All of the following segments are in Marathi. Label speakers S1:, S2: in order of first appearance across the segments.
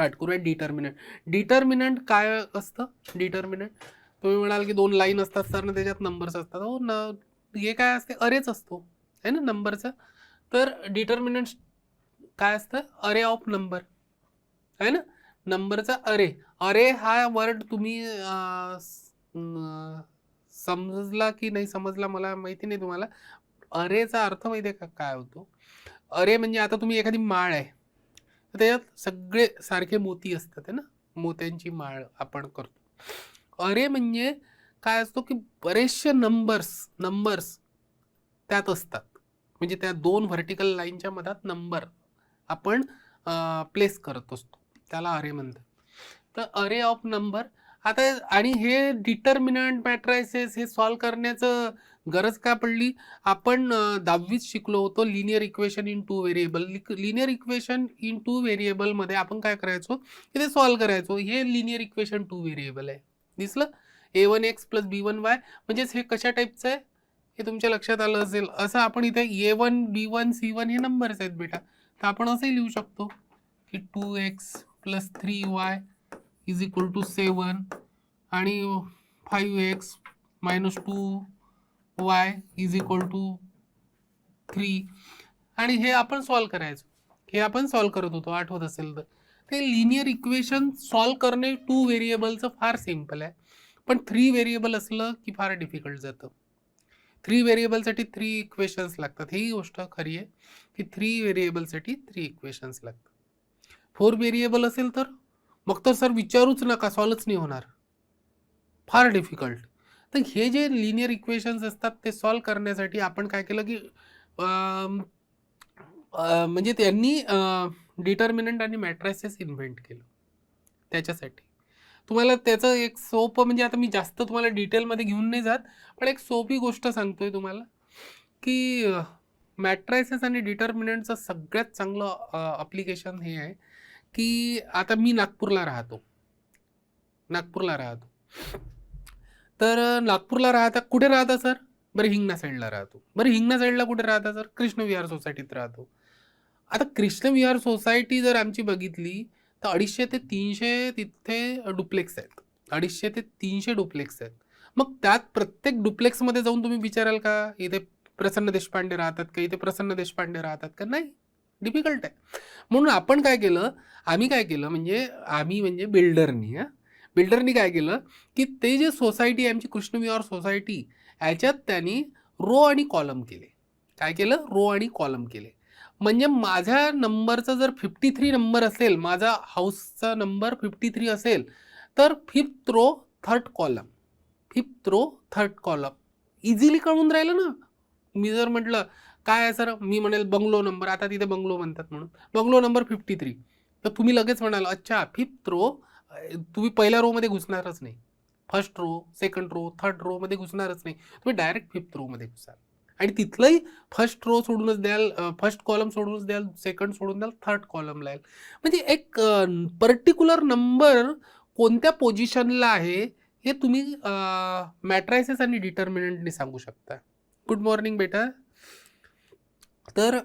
S1: स्टार्ट करूया डिटर्मिनंट. डिटर्मिनंट काय असतं? डिटर्मिनंट तुम्ही म्हणाल की 2 लाईन असतात सर ना, त्याच्यात नंबर्स असतात. हो ना, हे काय असते? अरेच असतो आहे ना नंबरचा. तर डिटर्मिनंट काय असतं? अरे ऑफ नंबर आहे ना, नंबरचा अरे. अरे हा वर्ड तुम्ही समजला की नाही समजला मला माहिती नाही. तुम्हाला अरेचा अर्थ माहिती आहे का काय होतो? अरे म्हणजे आता तुम्ही एखादी माळ आहे, तर त्याच्यात सगळे सारखे मोती असतात आहे ना, मोत्यांची माळ आपण करतो. अरे म्हणजे काय असतो की बरेचसे नंबर्स त्यात असतात. म्हणजे त्या 2 व्हर्टिकल लाईनच्या मधात नंबर आपण प्लेस करत असतो, त्याला अरे म्हणतात. तर अरे ऑफ नंबर. आता आणि हे डिटर्मिनंट मॅट्रायसेस हे सॉल्व करण्याचं गरज का पडली? आपण 10वीत शिकलो होतो linear equation in 2 variable. Linear equation in 2 variable मध्ये आपण काय करायचो की ते सॉल्व करायचो. हे लिनियर इक्वेशन 2 व्हेरिएबल आहे, दिसलं? a1x प्लस b1y म्हणजेच हे कशा टाईपचं आहे हे तुमच्या लक्षात आलं असेल. असं आपण इथे a1 b1 c1 हे नंबर्स आहेत बेटा, तर आपण असंही लिहू शकतो की 2x plus 3y is equal to 7 आणि 5x minus 2y is equal to 3. आणि हे आपण सॉल्व करायचो. हे आपण सॉल्व करत होतो आठवत असेल तर. ते लिनियर इक्वेशन सॉल्व करणे 2 व्हेरिएबलचं फार सिम्पल आहे, पण 3 व्हेरिएबल असलं की फार डिफिकल्ट जातं. 3 व्हेरिएबलसाठी 3 इक्वेशन्स लागतात. ही गोष्ट खरी आहे की 3 व्हेरिएबलसाठी 3 इक्वेशन्स लागतात. 4 व्हेरिएबल असेल तर मग तर सर विचारूच नका, सॉल्वच नाही होणार, फार डिफिकल्ट. तर हे जे लिनियर इक्वेशन्स असतात ते सॉल्व करण्यासाठी आपण काय केलं की म्हणजे त्यांनी डिटर्मिनंट आणि मॅट्रायसेस इन्व्हेंट केलं. त्याच्यासाठी तुम्हाला त्याचं एक सोपं, म्हणजे आता मी जास्त तुम्हाला डिटेलमध्ये घेऊन नाही जात, पण एक सोपी गोष्ट सांगतोय तुम्हाला की मॅट्रायसेस आणि डिटर्मिनंटचं सगळ्यात चांगलं ॲप्लिकेशन हे आहे की आता मी नागपूरला राहतो. तर नागपूरला राहता, कुठे राहता सर? बरं हिंगणा साईडला राहतो. बरं हिंगणा साईडला कुठे राहता सर? कृष्ण विहार सोसायटीत राहतो. आता कृष्ण विहार सोसायटी जर आमची बघितली तर 250 ते 300 तिथे डुप्लेक्स आहेत. 250 ते 300 डुप्लेक्स आहेत. मग त्यात प्रत्येक डुप्लेक्समध्ये जाऊन तुम्ही विचाराल का इथे प्रसन्न देशपांडे राहतात का, इथे प्रसन्न देशपांडे राहतात का? नाही, डिफिकल्ट आहे. म्हणून आपण काय केलं, आम्ही म्हणजे बिल्डरनी काय केलं की ते जे सोसायटी आमची कृष्णविहार सोसायटी, ह्याच्यात त्यांनी रो आणि कॉलम केले. काय केलं? रो आणि कॉलम केले. म्हणजे माझ्या नंबरचा जर 53 नंबर असेल, माझा हाऊसचा नंबर 53 असेल, तर 5th row 3rd column, 5th row 3rd column. Easily कळून राहिलं ना. मी जर म्हटलं काय आहे सर, मी म्हणेल बंगलो नंबर, आता तिथे बंगलो म्हणतात म्हणून बंगलो नंबर 53, तर तुम्ही लगेच म्हणाल अच्छा 5th रो. तुम्ही पहिल्या रो मध्ये घुसणारच नाही, 1st row 2nd row 3rd row मध्ये घुसणारच नाही, तुम्ही डायरेक्ट 5th रो मध्ये घुसाल. आणि तिथलंही 1st रो सोडूनच द्याल, 1st कॉलम सोडूनच द्याल, 2nd सोडून द्याल, 3rd कॉलमला येईल. म्हणजे एक पर्टिक्युलर नंबर कोणत्या पोझिशनला आहे हे तुम्ही मॅट्रायसेस आणि डिटर्मिनंटने सांगू शकता. गुड मॉर्निंग बेटा. तर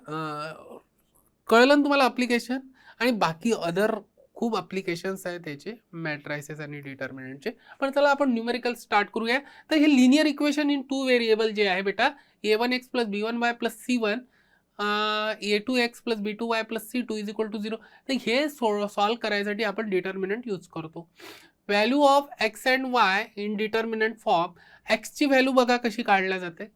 S1: कळलं ना तुम्हाला ॲप्लिकेशन? आणि बाकी अदर खूप ॲप्लिकेशन्स आहेत त्याचे मॅट्रायसेस आणि डिटर्मिनंटचे. पण चला आपण न्यूमेरिकल स्टार्ट करूया. तर हे लिनियर इक्वेशन इन 2 व्हेरिएबल जे आहे बेटा, a1x plus b1y plus c1, a2x plus b2y plus c2 is equal to 0. तर हे सॉल्व करायसाठी आपण डिटर्मिनंट यूज करतो. Value of x and y in determinant form. एक्सची व्हॅल्यू बघा कशी काढल्या जाते.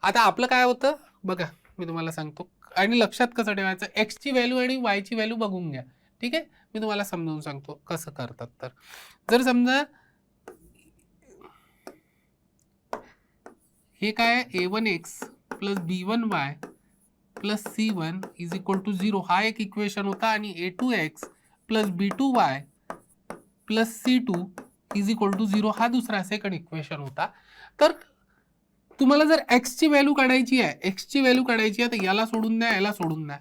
S1: आता आपलं काय होतं बघा, मी तुम्हाला सांगतो आणि लक्षात कसं ठेवायचं. एक्सची व्हॅल्यू आणि वायची व्हॅल्यू बघून घ्या, ठीक आहे. मी तुम्हाला समजावून सांगतो कसं करतात. तर जर समजा हे काय a1x plus b1y plus c1 is equal to 0 हा एक इक्वेशन होता, आणि a2x plus b2y plus c2 is equal to 0 हा दुसरा सेकंड इक्वेशन होता. तर तुम्हाला जर एक्सची व्हॅल्यू काढायची आहे, तर याला सोडून द्या, याला सोडून द्या,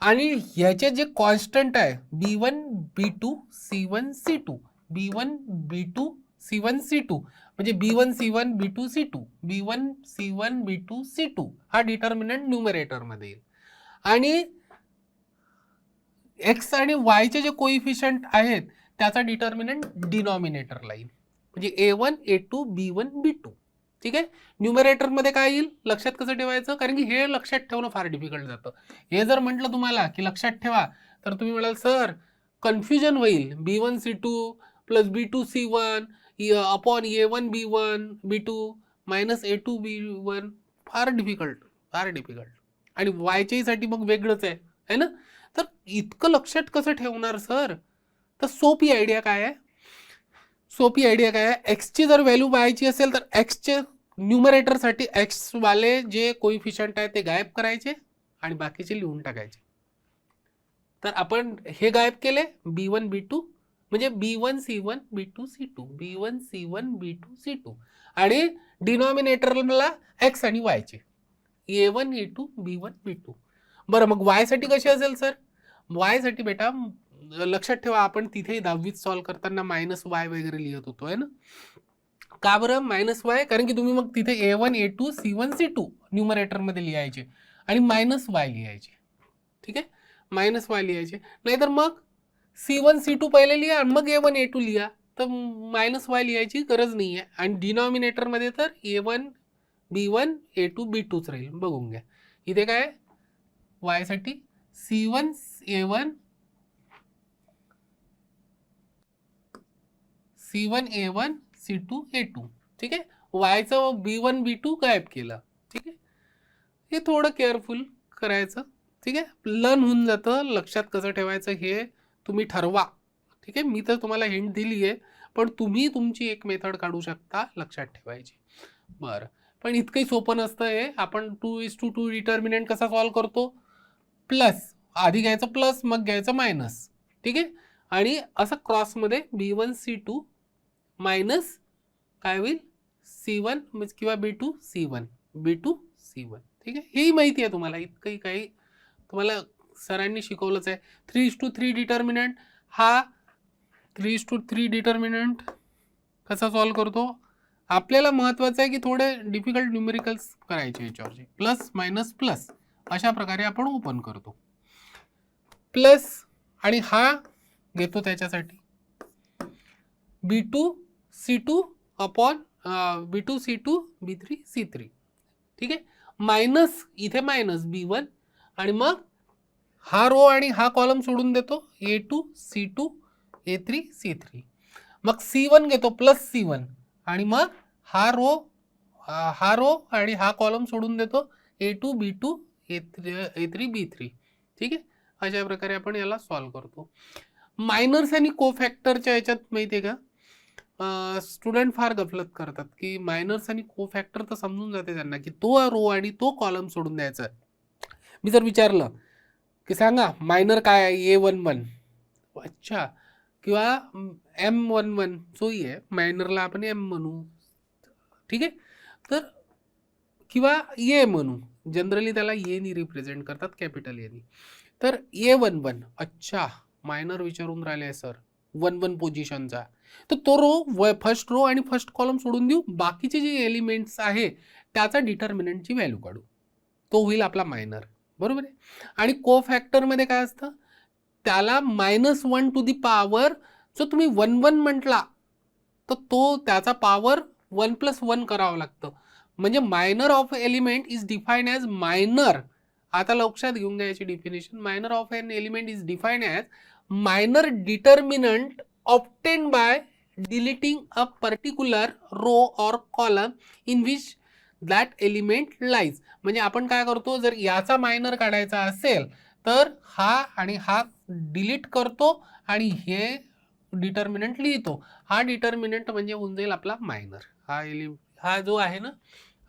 S1: आणि ह्याचे जे कॉन्स्टंट आहे b1 b2 c1 c2, b1 b2 c1 c2, म्हणजे b1 c1 b2 c2, b1 c1 b2 c2 हा डिटर्मिनंट न्यूमरेटर मध्ये येईल. आणि एक्स आणि वायचे जे कोइफिशियंट आहेत त्याचा डिटर्मिनंट डिनॉमिनेटरला येईल. म्हणजे A1 A2 B1 B2. ठीक आहे. न्यूमरेटरमध्ये काय येईल लक्षात कसं ठेवायचं, कारण की हे लक्षात ठेवणं फार डिफिकल्ट जातं. हे जर म्हटलं तुम्हाला की लक्षात ठेवा तर तुम्ही म्हणाल सर कन्फ्युजन होईल, B1 C2 plus B2 C1 upon A1 B1 B2 minus A2 B1. फार डिफिकल्ट, फार डिफिकल्ट. आणि वायच्याही साठी मग वेगळंच आहे ना. तर इतकं लक्षात कसं ठेवणार सर. तर सोपी आयडिया काय आहे, सोपी आयडिया काय आहे, एक्सची जर व्हॅल्यू पाहायची असेल तर एक्सचे न्यूमरेटरसाठी एक्स वाले जे कोइफिशियंट आहे ते गायब करायचे आणि बाकीचे लिहून टाकायचे. तर आपण हे गायब केले B1 B2 म्हणजे B1 C1 B2 C2 B1 C1 B2 C2 आणि डिनॉमिनेटरला एक्स आणि वायचे A1 A2 B1 B2. बरं मग वाय साठी कशी असेल सर. वाय साठी बेटा लक्षात ठेवा आपण तिथे 10वीत सॉल्व्ह करताना मायनस वाय वगैरे लिहित होतो आहे ना. का बरं मायनस वाय, कारण की तुम्ही मग तिथे A1 A2 C1 C2 न्यूमरेटरमध्ये लिहायचे आणि मायनस वाय लिहायचे. ठीक आहे, मायनस वाय लिहायचे. नाहीतर मग C1 C2 पहिले लिहा आणि मग A1 A2 लिहा, तर मायनस वाय लिहायची गरज नाही आहे. आणि डिनॉमिनेटरमध्ये तर A1 B1 A2 B2च राहील. बघून घ्या इथे काय वाय साठी C1 A1 C1 A1 C2 A2. ठीक आहे, वायचं B1 B2 गायब केलं. ठीक आहे, हे थोडं केअरफुल करायचं. ठीक आहे, लर्न होऊन जातं. लक्षात कसं ठेवायचं हे तुम्ही ठरवा. ठीक आहे, मी तर तुम्हाला हिंट दिली आहे, पण तुम्ही तुमची एक मेथड काढू शकता लक्षात ठेवायची. बरं, पण इतकंही सोपं नसतं हे. आपण 2:2 डिटर्मिनंट कसा सॉल्व्ह करतो, प्लस आधी घ्यायचं प्लस मग घ्यायचं मायनस. ठीक आहे, आणि असं क्रॉसमध्ये B1 C2 मायनस काय होईल C1 किंवा B2 C1 B2 C1. ठीक आहे, हेही माहिती आहे तुम्हाला, इतकंही काही तुम्हाला सरांनी शिकवलंच आहे. 3:3 डिटर्मिनंट हा 3:3 डिटर्मिनंट कसा सॉल्व्ह करतो. आपल्याला महत्वाचं आहे की थोडे डिफिकल्ट न्यूमेरिकल्स करायचे याच्यावरचे. प्लस मायनस प्लस अशा प्रकारे आपण ओपन करतो. प्लस आणि हा घेतो त्याच्यासाठी B2 C2 upon B2 C2 B3 C3. ठीक आहे, मायनस इथे मायनस B1 आणि मग हा रो आणि हा कॉलम सोडून देतो A2 C2 A3 C3. मग C1 घेतो प्लस C1 आणि मग हा रो आणि हा कॉलम सोडून देतो A2 B2 A3 B3. ठीक आहे, अशा प्रकारे आपण याला सॉल्व्ह करतो. मायनर्स आणि कोफॅक्टरच्या याच्यात माहिती आहे का, स्टुडंट फार गफलत करतात की मायनर्स आणि कोफॅक्टर तर समजून जाते त्यांना की तो रो आणि तो कॉलम सोडून द्यायचा. मी जर विचारलं की सांगा मायनर काय आहे A11, अच्छा, किंवा M11 सोयी आहे, मायनरला आपण M म्हणू. ठीक आहे, तर किंवा ए म्हणू, जनरली त्याला एनी रिप्रेझेंट करतात कॅपिटल एनी. तर A11 अच्छा मायनर विचारून राहिले सर 1 पोझिशनचा, तर तो रो फर्स्ट रो आणि फर्स्ट कॉलम सोडून देऊ, बाकीचे जे एलिमेंट्स आहे त्याचा डिटर्मिनंटची व्हॅल्यू काढू, तो होईल आपला मायनर. बरोबर आहे. आणि को फॅक्टरमध्ये काय असतं, त्याला -1 टू दी पॉवर, जो तुम्ही 1 म्हटला तर तो त्याचा पॉवर 1+1 करावं लागतं. म्हणजे minor of element is define as minor. आता लक्षात घेऊन घ्यायची definition. Minor of an element is define as minor determinant obtain by deleting a particular row or column in which that element lies. म्हणजे आपण काय करतो, जर याचा मायनर काढायचा असेल तर हा आणि हा डिलीट करतो आणि हे डिटर्मिनंट लिहितो. हा डिटर्मिनंट म्हणजे होऊन जाईल आपला मायनर. हा जो आहे ना,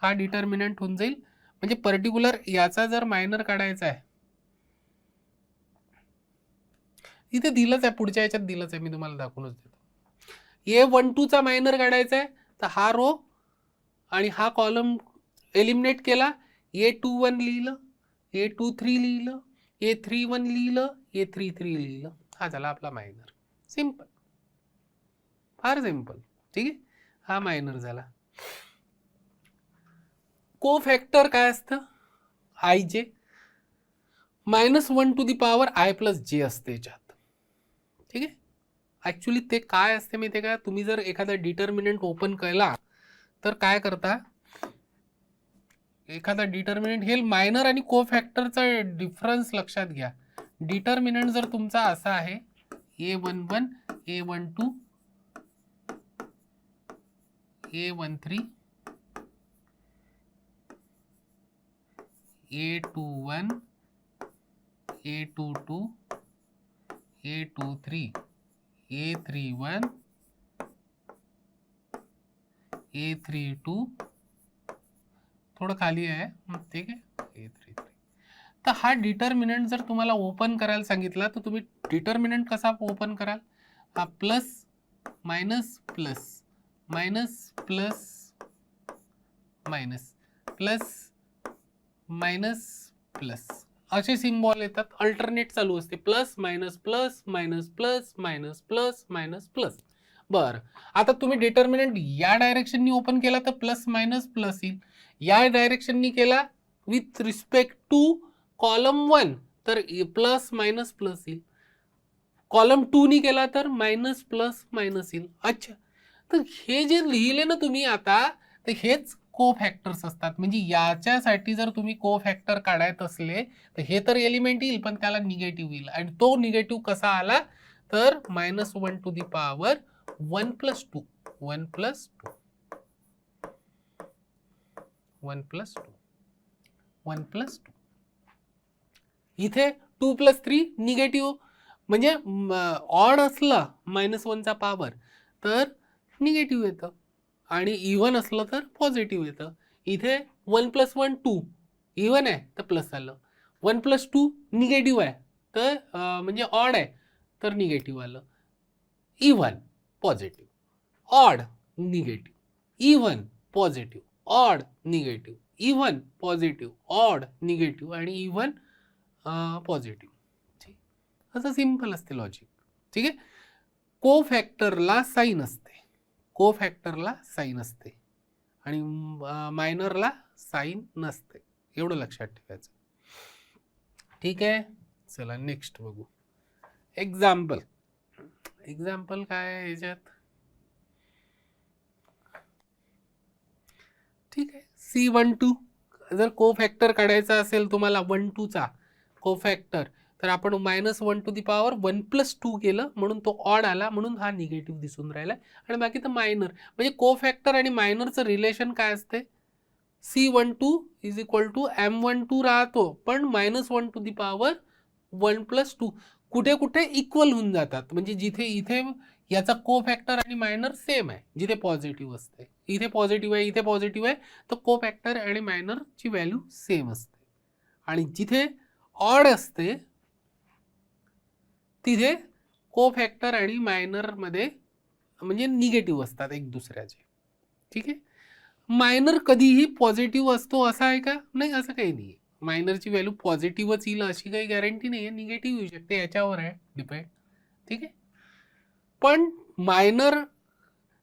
S1: हा डिटर्मिनंट होऊन जाईल. म्हणजे पर्टिक्युलर याचा जर मायनर काढायचा आहे, इथे दिलंच आहे, पुढच्या याच्यात दिलंच आहे, मी तुम्हाला दाखवूनच देतो. A12 चा मायनर काढायचा आहे तर हा रो आणि हा कॉलम एलिमिनेट केला, A21 लिहिलं, A23 लिहिलं, A31 लिहिलं, A33 लिहिलं, हा झाला आपला मायनर. सिंपल, फार सिंपल. ठीक आहे, हा मायनर झाला. को फॅक्टर काय असतं, I J. -1 to the power i plus J असते याच्यात. ठीक आहे. ऍक्च्युली ते काय असते माहिती आहे का, तुम्ही जर एखादा डिटर्मिनंट ओपन केला तर काय करता, एखादा डिटर्मिनंट हे मायनर आणि को फॅक्टरचा डिफरन्स लक्षात घ्या. डिटर्मिनंट जर तुमचा असा आहे A11 A12 A13 A21 A22 A23 A31 A32 थोडं खाली आहे, ठीक आहे, A33. तर हा डिटर्मिनंट जर तुम्हाला ओपन करायला सांगितला तर तुम्ही डिटर्मिनंट कसा ओपन कराल, हा plus minus plus minus plus minus plus minus plus असे सिम्बॉल येतात, अल्टरनेट चालू असते, plus minus plus minus plus minus plus minus plus. बरं, आता तुम्ही डिटर्मिनंट या डायरेक्शननी ओपन केला तर प्लस मायनस प्लस येईल, या डायरेक्शननी केला विथ रिस्पेक्ट टू कॉलम 1 तर प्लस मायनस प्लस येईल, कॉलम 2 नी केला तर मायनस प्लस मायनस येईल. अच्छा, तर हे जे लिहिले ना तुम्ही आता, तर हेच को फॅक्टर्स असतात. म्हणजे याच्यासाठी जर तुम्ही को फॅक्टर काढायत असले तर हे तर एलिमेंट येईल पण त्याला निगेटिव्ह येईल, आणि तो निगेटिव्ह कसा आला तर -1 to the power 1 plus 2 1 plus 2 1 plus 2 1 plus 2. इथे 2 प्लस 3 निगेटिव्ह, म्हणजे ऑड असला -1 चा पॉवर तर निगेटिव्ह येतं आणि इव्हन असलं तर पॉझिटिव्ह येतं. इथे 1 प्लस 1 2 इव्हन आहे तर प्लस आलं, 1 प्लस 2 निगेटिव्ह आहे तर म्हणजे ऑड आहे तर निगेटिव्ह आलं, even positive, odd negative, even positive, odd negative, even positive, odd negative आणि इव्हन पॉझिटिव्ह. ठीक, असं सिम्पल असते लॉजिक. ठीक आहे. को फॅक्टरला साईन असते, को फॅक्टरला साईन असते आणि मायनरला साईन नसते, एवढं लक्षात ठेवायचं. ठीक आहे, चला नेक्स्ट बघू. एक्झाम्पल. एक्झाम्पल काय आहे याच्यात, ठीक आहे, C12 जर को फॅक्टर काढायचा असेल तुम्हाला 1 2 चा को फॅक्टर, तर आपण -1 टू दी पॉवर 1 प्लस 2 केलं म्हणून तो ऑड आला, म्हणून हा निगेटिव्ह दिसून राहिला, आणि बाकी तर मायनर. म्हणजे को फॅक्टर आणि मायनरचं रिलेशन काय असते, C12 is equal to M12 राहतो, पण -1 टू दी पॉवर 1 प्लस 2 कुठे कुठे इक्वल होऊन जातात. म्हणजे जिथे इथे याचा को फॅक्टर आणि मायनर सेम आहे, जिथे पॉझिटिव्ह असते, इथे पॉझिटिव्ह आहे इथे पॉझिटिव्ह आहे, तर को फॅक्टर आणि मायनरची व्हॅल्यू सेम असते, आणि जिथे ऑड असते तिथे को फॅक्टर आणि मायनर मध्ये म्हणजे निगेटिव्ह असतात एक दुसऱ्याचे. ठीक आहे. मायनर कधीही पॉझिटिव्ह असतो असं आहे का, नाही, असं काही नाही. मायनरची व्हॅल्यू पॉझिटिव्हच येईल अशी काही गॅरंटी नाही आहे, निगेटिव्ह येऊ शकते, याच्यावर आहे डिपेंड. ठीक आहे. पण मायनर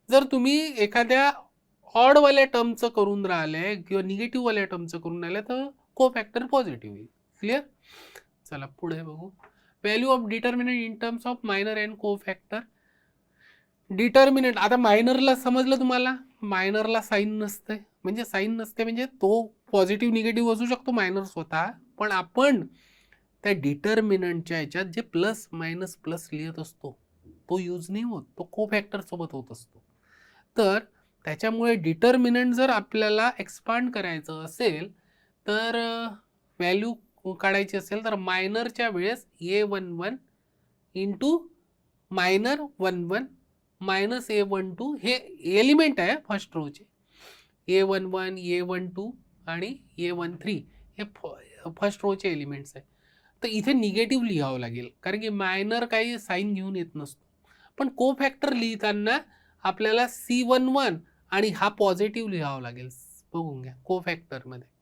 S1: जर तुम्ही एखाद्या ऑडवाल्या टर्मचं करून राहिले किंवा निगेटिव्हवाल्या टर्मचं करून राहिले तर को फॅक्टर पॉझिटिव्ह येईल. क्लिअर. चला पुढे बघू. Value of determinant in terms of minor and को फॅक्टर. डिटर्मिनंट, आता मायनरला समजलं तुम्हाला, मायनरला साईन नसते, म्हणजे साईन नसते म्हणजे तो पॉझिटिव्ह निगेटिव्ह असू शकतो मायनर स्वतः, पण आपण त्या डिटर्मिनंटच्या ह्याच्यात जे प्लस मायनस प्लस लिहित असतो तो यूज नाही होत, तो को फॅक्टर सोबत होत असतो. तर त्याच्यामुळे डिटर्मिनंट जर आपल्याला एक्सपांड करायचं असेल तर व्हॅल्यू काढायची असेल तर मायनरच्या वेळेस A11 into minor 11 minus A12 हे एलिमेंट आहे फर्स्ट रोचे, A11 A12 आणि A13 हे फर्स्ट रोचे एलिमेंट्स आहे. तर इथे निगेटिव्ह लिहावं लागेल कारण की मायनर काही साईन घेऊन येत नसतो, पण को फॅक्टर लिहिताना आपल्याला C11 आणि हा पॉझिटिव्ह लिहावं लागेल. बघून घ्या, को फॅक्टरमध्ये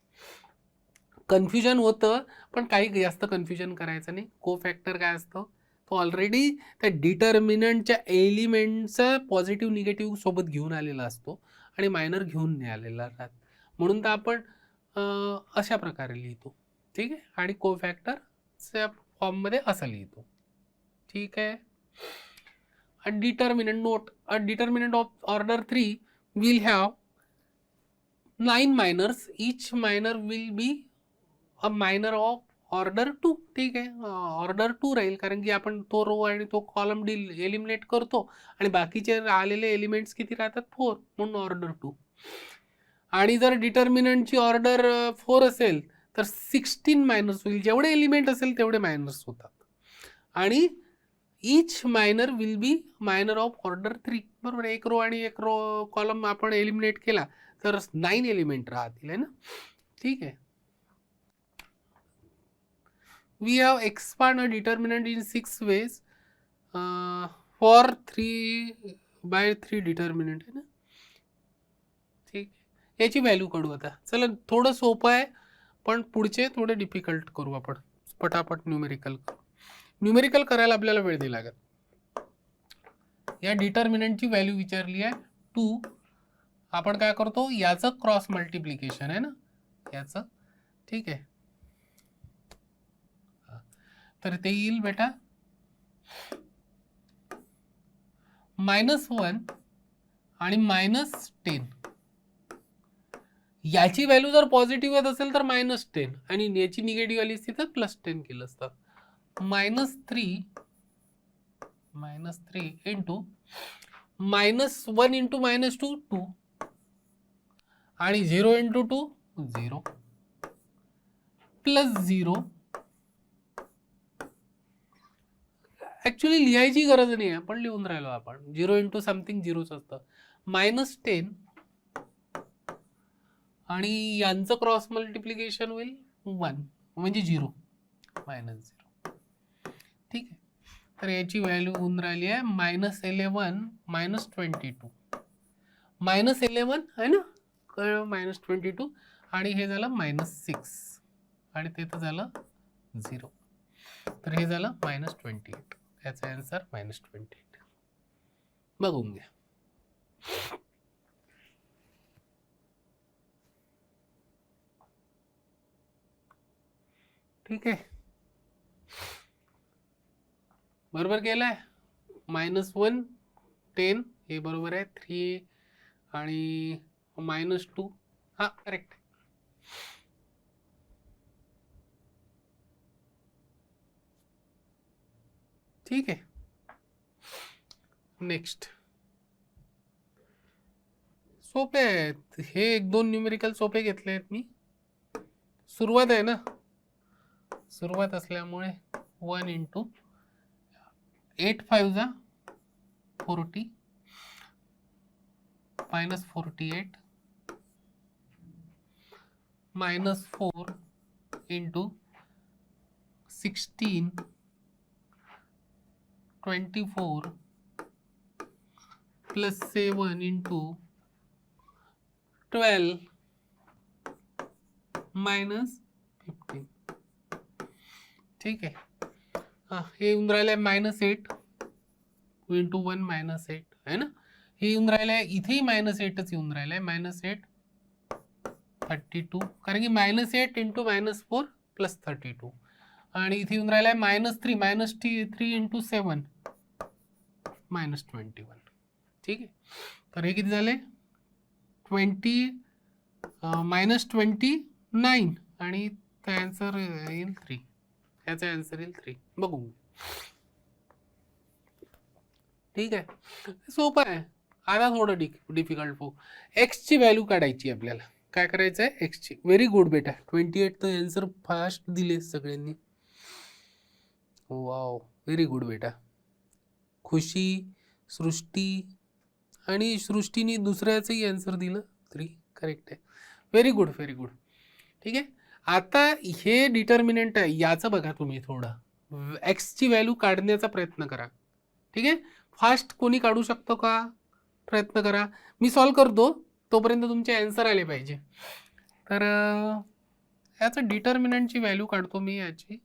S1: कन्फ्युजन होतं पण काही जास्त कन्फ्युजन करायचं नाही. को फॅक्टर काय असतं, तो ऑलरेडी त्या डिटर्मिनंटच्या एलिमेंटचा पॉझिटिव्ह निगेटिव्ह सोबत घेऊन आलेला असतो आणि मायनर घेऊन नाही आलेला राहत, म्हणून तर आपण अशा प्रकारे लिहितो. ठीक आहे. आणि को फॅक्टर च्या फॉर्ममध्ये असं लिहितो. ठीक आहे. A determinant note, a determinant of order 3 will have 9 minors, each minor will be a minor of order 2. ठीक आहे, ऑर्डर 2 राहील, कारण की आपण तो रो आणि तो कॉलम एलिमिनेट करतो आणि बाकीचे आलेले एलिमेंट्स किती राहतात? 4, म्हणून ऑर्डर 2. आणि जर डिटर्मिनंटची ऑर्डर 4 असेल तर 16 मायनर्स होईल, जेवढे एलिमेंट असेल तेवढे मायनर्स होतात. आणि each minor will be minor of order 3. बरोबर, एक रो आणि एक रो कॉलम आपण एलिमिनेट केला तर 9 एलिमेंट राहतील, आहे ना. ठीक आहे. We have expand a determinant in 6 ways for 3/3 determinant, आहे ना. ठीक आहे, याची व्हॅल्यू काढू आता. चला, थोडं सोपं आहे पण पुढचे थोडे डिफिकल्ट करू आपण. पटापट न्यूमेरिकल करू. न्यूमेरिकल करायला आपल्याला वेळ नाही लागत. या डिटर्मिनंटची व्हॅल्यू विचारली आहे 2. आपण काय करतो, याचं क्रॉस मल्टिप्लिकेशन आहे ना, याचं. ठीक आहे, तर ते येईल बेटा -1 आणि -10. याची व्हॅल्यू जर पॉझिटिव्ह येत असेल तर -10 आणि याची निगेटिव्ह आली असती तर +10 केलं असतं. -3 इंटू -1 इंटू -2 2 आणि 0 इंटू 2 0 +0. ऍक्च्युली लिहायची गरज नाही आहे, पण लिहून राहिलो आपण. 0 इंटू समथिंग 0च असतं. -10 आणि यांचं क्रॉस मल्टिप्लिकेशन होईल 1 म्हणजे 0 -0. ठीक आहे, तर याची व्हॅल्यू होऊन राहिली आहे -11 -22. -11 आहे ना, -22 आणि हे झालं -6 आणि ते तर झालं 0, तर हे झालं -28. याचा आन्सर -28. बघून घ्या. ठीक आहे, बरोबर केलाय. -1 10 हे बरोबर आहे. 3 आणि -2 हा करेक्ट. ठीक आहे, नेक्स्ट. सोपे आहेत हे, 1-2 न्यूमेरिकल सोपे घेतले आहेत मी. सुरुवात आहे ना, सुरुवात असल्यामुळे 1 इंटू 8 5 40 -48 -4 इंटू 16 24 +7 इंटू 12 -15. ठीक आहे, हे येऊन राहिलं -8 इंटू 1 -8 आहे ना. हे येऊन राहिलं आहे इथेही -8च येऊन राहिलं आहे. -8 32, कारण की -8 इंटू -4 +32 आणि इथे येऊन राहिलं आहे -3 इंटू 7 -21. ठीक आहे, तर हे किती झाले 20 -29 आणि त्या आन्सर येईल 3. याचा आन्सर येईल 3. बघू. ठीक आहे, सोपं आहे. आता थोडं डिफिकल्ट हो. एक्सची व्हॅल्यू काढायची आपल्याला. काय करायचं आहे, एक्सची. व्हेरी गुड बेटा, 28 तर आन्सर फास्ट दिले सगळ्यांनी. वाव, व्हेरी गुड बेटा. खुशी, सृष्टी आणि सृष्टीने दुसऱ्याचंही आन्सर दिलं 3. करेक्ट आहे, व्हेरी गुड व्हेरी गुड. ठीक आहे, आता हे डिटर्मिनंट आहे याचं बघा तुम्ही थोडं. एक्सची व्हॅल्यू काढण्याचा प्रयत्न करा. ठीक आहे, फास्ट कोणी काढू शकतो का, प्रयत्न करा. मी सॉल्व करतो तोपर्यंत तुमचे आन्सर आले पाहिजे. तर याचं डिटर्मिनंटची व्हॅल्यू काढतो मी. याची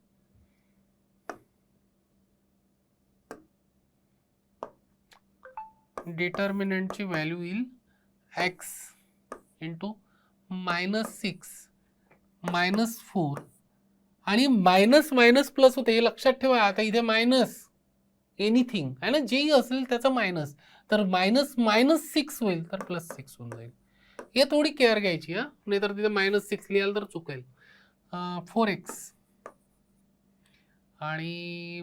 S1: डिटर्मिनंटची व्हॅल्यू येईल x इंटू -6 -4 आणि मायनस मायनस प्लस होते, हे लक्षात ठेवा. आता इथे मायनस एनिथिंग आहे ना, जेही असेल त्याचं मायनस, तर मायनस मायनस 6 होईल तर प्लस 6 होऊन जाईल. हे थोडी केअर घ्यायची हा, नाही तर तिथे -6 लिहाल तर चुकेल. 4x आणि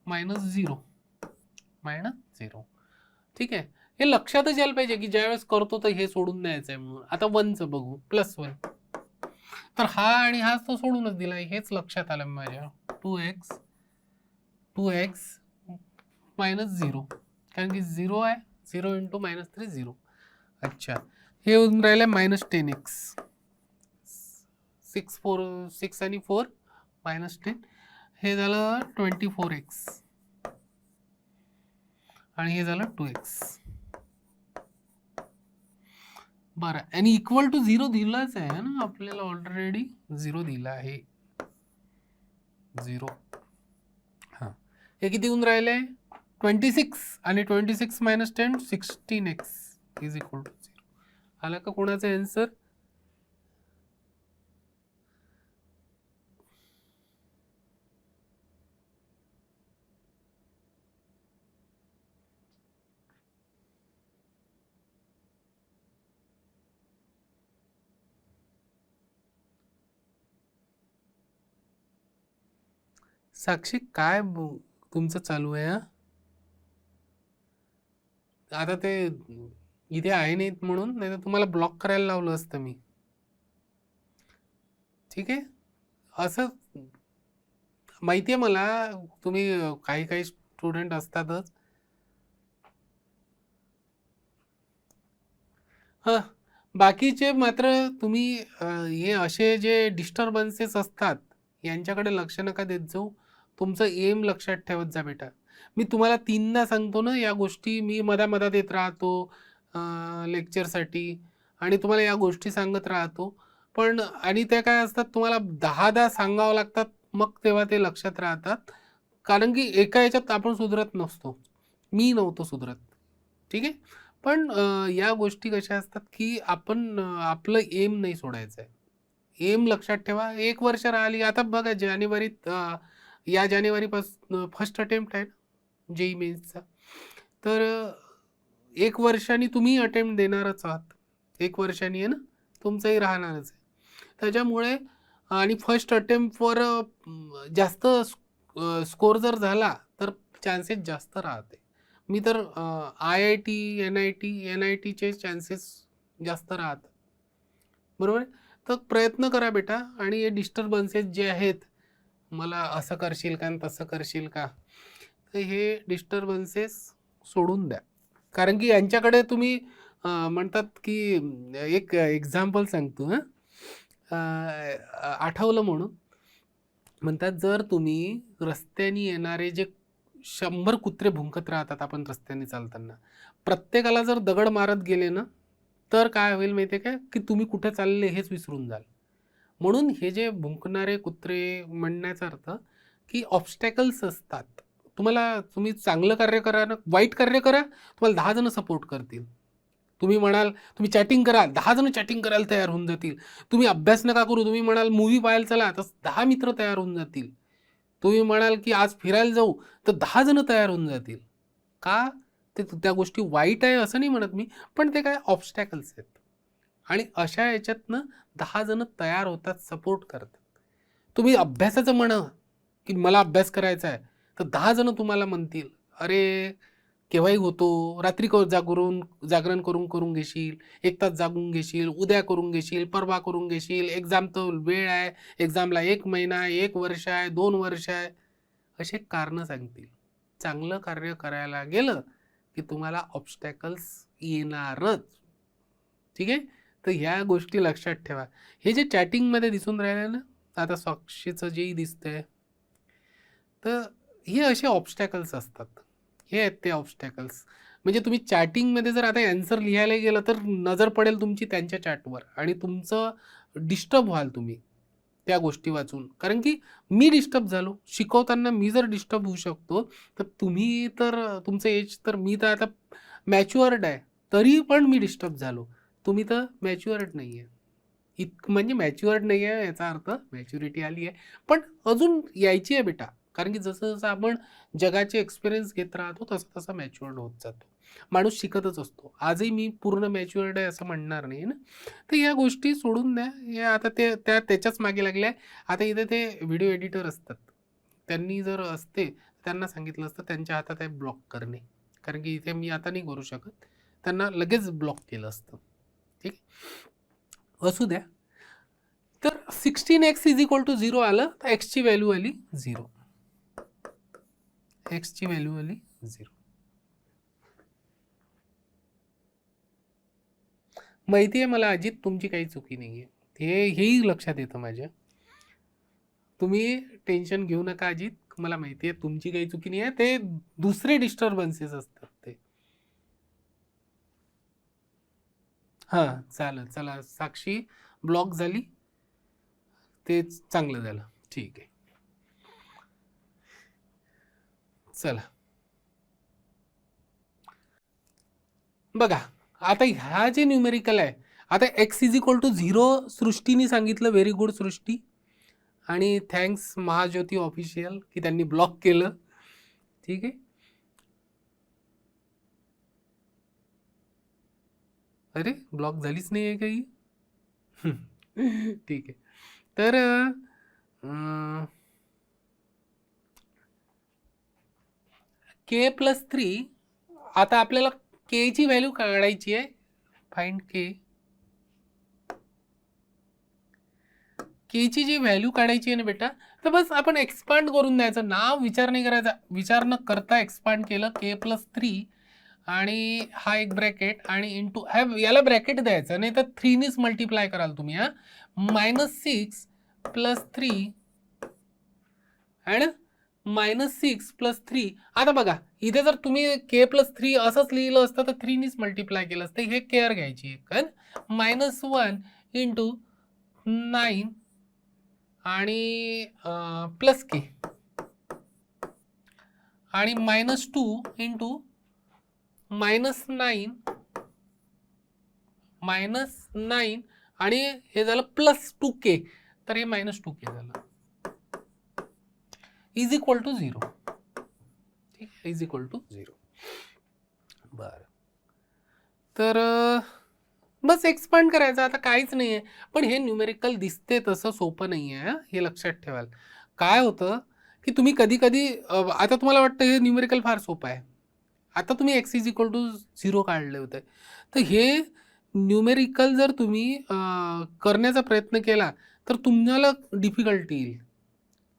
S1: -0 -0. ठीक आहे, हे लक्षातच यायला पाहिजे की ज्यावेळेस करतो तर हे सोडून द्यायचं आहे म्हणून. आता 1चं बघू, +1, तर हा आणि हा तो सोडूनच दिलाय, हेच लक्षात आलं माझ्या. 2x -0, कारण की 0 आहे, 0 × -3 0. अच्छा, हे होऊन राहिलं -10x. 6 आणि 4 -10, हे झालं 24x आणि हे झालं 2x. बरं, आणि इक्वल टू 0 दिलाच आहे ना आपल्याला, ऑलरेडी 0 दिला आहे. 0, हां, हे किती होऊन राहिले? 26 आणि 26 - 10 16x इज इक्वल टू 0. आला का कोणाचा आन्सर? साक्षी, काय तुमचं चालू आहे? आता ते इथे आहे नाहीत म्हणून, नाही तर तुम्हाला ब्लॉक करायला लावलं असतं मी. ठीक आहे, असं माहिती आहे मला, तुम्ही काही काही स्टुडंट असतातच. हां, बाकीचे मात्र तुम्ही हे असे जे डिस्टर्बन्सेस असतात यांच्याकडे लक्ष नका देत जाऊ. तुमचं एम लक्षात ठेवत जा बेटा. मी तुम्हाला 3दा सांगतो ना या गोष्टी, मी मधामधात येत राहतो लेक्चरसाठी आणि तुम्हाला या गोष्टी सांगत राहतो. पण आणि त्या काय असतात, तुम्हाला 10दा सांगावं लागतात, मग तेव्हा ते लक्षात राहतात. कारण की एका याच्यात आपण सुधरत नसतो. मी नव्हतो सुधरत. ठीक आहे. पण या गोष्टी कशा असतात की आपण आपलं एम नाही सोडायचं आहे. एम लक्षात ठेवा. 1 वर्ष राहिली. आता बघा जानेवारीत या जानेवारीपासून फर्स्ट अटेम्प्ट आहे ना जेईई मेन्सचा. तर 1 वर्षांनी तुम्ही अटेम्प्ट देणारच आहात. 1 वर्षांनी आहे ना, तुमचंही राहणारच आहे. त्याच्यामुळे आणि फर्स्ट अटेम्प्टवर जास्त स्कोर जर झाला तर चान्सेस जास्त राहते. मी तर IIT, NITचे चान्सेस जास्त राहतात. बरोबर. तर प्रयत्न करा बेटा, आणि हे डिस्टर्बन्सेस जे आहेत, मला असं करशील का आणि तसं करशील का, तर हे डिस्टर्बन्सेस सोडून द्या. कारण की यांच्याकडे तुम्ही म्हणतात की एक एक्झाम्पल सांगतो हां, आठवलं म्हणून. म्हणतात जर तुम्ही रस्त्याने येणारे जे 100 कुत्रे भुंकत राहतात आपण रस्त्याने चालताना, प्रत्येकाला जर दगड मारत गेले ना, तर काय होईल माहिती आहे का, की तुम्ही कुठे चालले हेच विसरून जाल. म्हणून हे जे भुंकणारे कुत्रे म्हणण्याचा अर्थ की ऑब्स्टॅकल्स असतात. तुम्ही चांगलं कार्य करा ना, वाईट कार्य करा, तुम्हाला 10 जण सपोर्ट करतील. तुम्ही म्हणाल तुम्ही चॅटिंग करा, 10 जण चॅटिंग करायला तयार होऊन जातील. तुम्ही अभ्यास नका करू, तुम्ही म्हणाल मूव्ही पाहायला चला, तर 10 मित्र तयार होऊन जातील. तुम्ही म्हणाल की आज फिरायला जाऊ, तर 10 जण तयार होऊन जातील. का? ते त्या गोष्टी वाईट आहे असं नाही म्हणत मी, पण ते काय ऑब्स्टॅकल्स आहेत. आणि अशा याच्यातनं 10 जण तयार होतात, सपोर्ट करतात. तुम्ही अभ्यासाचं म्हणा की मला अभ्यास करायचा आहे, तर 10 जण तुम्हाला म्हणतील, "अरे, केव्हाही होतो, रात्री जागरण करून घेशील, 1 तास जागून घेशील, उद्या करून घेशील, परवा करून घेशील, एक्झाम तर वेळ आहे, एक्झामला 1 महिना आहे, 1 वर्ष आहे, 2 वर्ष आहे." असे कारणं सांगतील. चांगलं कार्य करायला गेलं की तुम्हाला ऑब्स्टॅकल्स येणारच. ठीक आहे. तर ह्या गोष्टी लक्षात ठेवा. हे जे चॅटिंगमध्ये दिसून राहिलं ना, आता साक्षीचं जेही दिसतंय, तर हे असे ऑब्स्टॅकल्स असतात. हे आहेत ते ऑब्स्टॅकल्स. म्हणजे तुम्ही चॅटिंगमध्ये जर आता ॲन्सर लिहायला गेलं तर नजर पडेल तुमची त्यांच्या चॅटवर आणि तुमचं डिस्टर्ब व्हाल तुम्ही त्या गोष्टी वाचून. कारण की मी डिस्टर्ब झालो. शिकवताना मी जर डिस्टर्ब होऊ शकतो, तर तुम्ही तर तुमचं एज तर मी तर आता मॅच्युअर्ड आहे. तरी पण मी डिस्टर्ब झालो. तुम्ही तर मॅच्युअर्ड नाही आहे. म्हणजे मॅच्युअर्ड नाही आहे याचा अर्थ, मॅच्युरिटी आली आहे पण अजून यायची आहे बेटा. कारण की जसं जसं आपण जगाचे एक्सपिरियन्स घेत राहतो तसं तसं मॅच्युअर्ड होत जातो. माणूस शिकतच असतो. आजही मी पूर्ण मॅच्युअर्ड आहे असं म्हणणार नाही ना. तर या गोष्टी सोडून द्या. हे आता ते त्याच्याच मागे लागल्या. आता इथे ते व्हिडिओ एडिटर असतात, त्यांनी जर असते त्यांना सांगितलं असतं त्यांच्या हातात आहे ब्लॉक करणे. कारण की इथे मी आता नाही करू शकत, त्यांना लगेच ब्लॉक केलं असतं. ठीक आहे, असू द्या. तर 16x इज इक्वल टू 0 आलं तर एक्सची व्हॅल्यू आली 0. एक्सची व्हॅल्यू आली 0. माहिती आहे मला अजित, तुमची काही चुकी नाही आहे, हेही लक्षात येतं माझ्या. तुम्ही टेन्शन घेऊ नका अजित, मला माहिती आहे तुमची काही चुकी नाही आहे, ते दुसरे डिस्टर्बन्सेस असतात ते. हां चालेल, चला साक्षी ब्लॉक झाली, ते चांगलं झालं. ठीक आहे, चला बघा. आता ह्या जे न्यूमेरिकल आहे, आता एक्स इज इक्वल टू 0 सृष्टीने सांगितलं. व्हेरी गुड सृष्टी, आणि थँक्स महाज्योती ऑफिशियल की त्यांनी ब्लॉक केलं. ठीक आहे, अरे ब्लॉक झालीच नाही आहे काही. ठीक आहे, तर k+3, आता आपल्याला k ची व्हॅल्यू काढायची आहे. Find k. k ची जी व्हॅल्यू काढायची आहे ना बेटा, तर बस आपण एक्सपांड करून द्यायचं, नाव विचार नाही करायचा. विचार न करता एक्सपांड केलं k+3, आणि हा एक ब्रॅकेट आणि इंटू याला ब्रॅकेट द्यायचं, नाही तर 3नीच मल्टिप्लाय कराल तुम्ही. हा -6 + 3 आणि -6 + 3. आता बघा इथे जर तुम्ही k+3 असंच लिहिलं असतं तर 3नीच मल्टिप्लाय केलं असतं. हे केअर घ्यायची आहे. -1 × 9 आणि +k आणि -2 × -9 आणि हे झालं +2k, तर हे -2k झालं, इज इक्वल टू 0. ठीक आहे, इज इक्वल टू 0. बरं, तर बस एक्सपांड करायचं, आता काहीच नाही आहे. पण हे न्यूमेरिकल दिसते तसं सोपं नाही आहे, हे लक्षात ठेवाल. काय होतं की तुम्ही कधी कधी आता तुम्हाला वाटतं हे न्यूमेरिकल फार सोपं आहे. आता तुम्ही एक्स इज इक्वल टू 0 काढले होते, तर हे न्यूमेरिकल जर तुम्ही करण्याचा प्रयत्न केला तर तुम्हाला डिफिकल्टी येईल.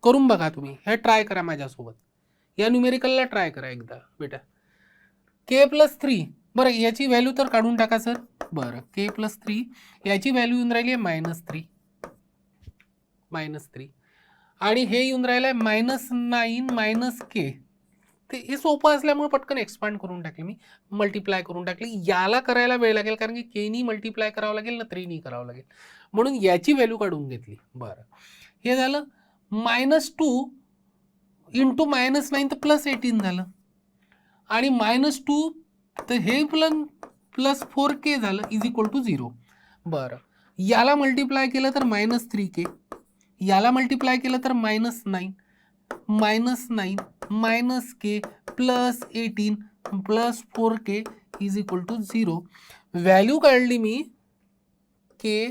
S1: करून बघा, तुम्ही हे ट्राय करा माझ्यासोबत. या न्यूमेरिकलला ट्राय करा एकदा बेटा. k+3, बरं याची व्हॅल्यू तर काढून टाका सर. बरं, k+3 याची व्हॅल्यू येऊन राहिली आहे -3 आणि हे येऊन राहिलं आहे -9 -k. ते हे सोपं असल्यामुळे पटकन एक्सपांड करून टाकले मी, मल्टिप्लाय करून टाकले. याला करायला वेळ लागेल कारण की केनी मल्टिप्लाय करावं लागेल ना 3नी करावं लागेल, म्हणून याची व्हॅल्यू काढून घेतली. बरं, हे झालं -2 × -9 तर +18 झालं, आणि -2 तर हे +4k झालं, इज इक्वल टू 0. बरं, याला मल्टिप्लाय केलं तर -3k, याला मल्टिप्लाय केलं तर -9 -k +18 +4k is equal to 0. Value काढली मी k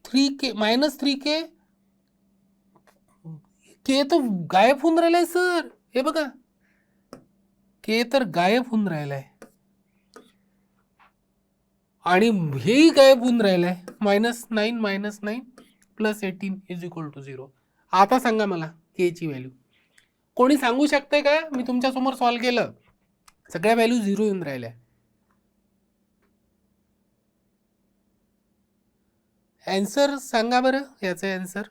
S1: 3k -3k. k तर गायब होऊन राहिलाय सर, हे बघा k तर गायब होऊन राहिलाय आणि हेही गायब होऊन राहिलंय. -9 +18 इज इक्वल टू 0. आता सांगा मला k ची व्हॅल्यू कोणी सांगू शकते का? मी तुमच्या समोर सॉल्व्ह केलं, सगळ्या व्हॅल्यू 0 येऊन राहिल्या. ॲन्सर सांगा बरं, याचं ॲन्सर.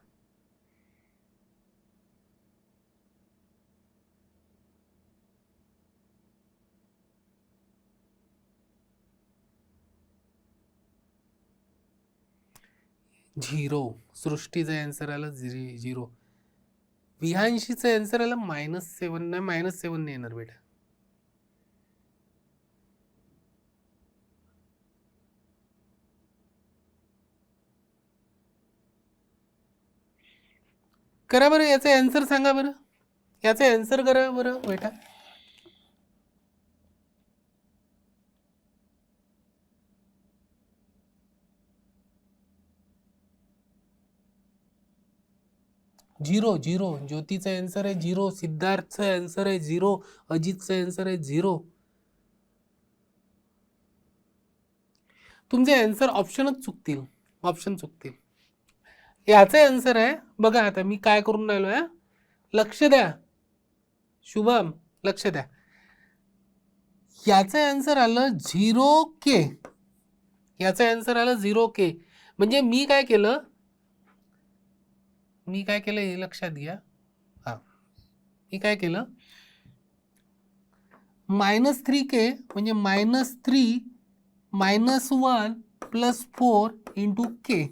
S1: झिरो. सृष्टीचं ॲन्सर आलं 0. विहांशीचं ॲन्सर आलं -7. नाही, -7 नाही येणार बेटा. करा बरं, याचं आन्सर सांगा बरं, याचं आन्सर करा बरं बेटा. Zero zero. ज्योतीचा आन्सर आहे झिरो, सिद्धार्थचा आन्सर आहे झिरो, अजितचा आन्सर आहे झिरो. तुमचे आन्सर ऑप्शनच चुकतील, ऑप्शन चुकतील. याचा आन्सर आहे बघा. आता मी काय करून राहिलो आहे, लक्ष द्या शुभम, लक्ष द्या. याचं आन्सर आलं 0K. याचं आन्सर आलं 0K. म्हणजे मी काय केलं हे लक्षात घ्या. हा, मी काय केलं, -3K म्हणजे -3 -1 + 4 × K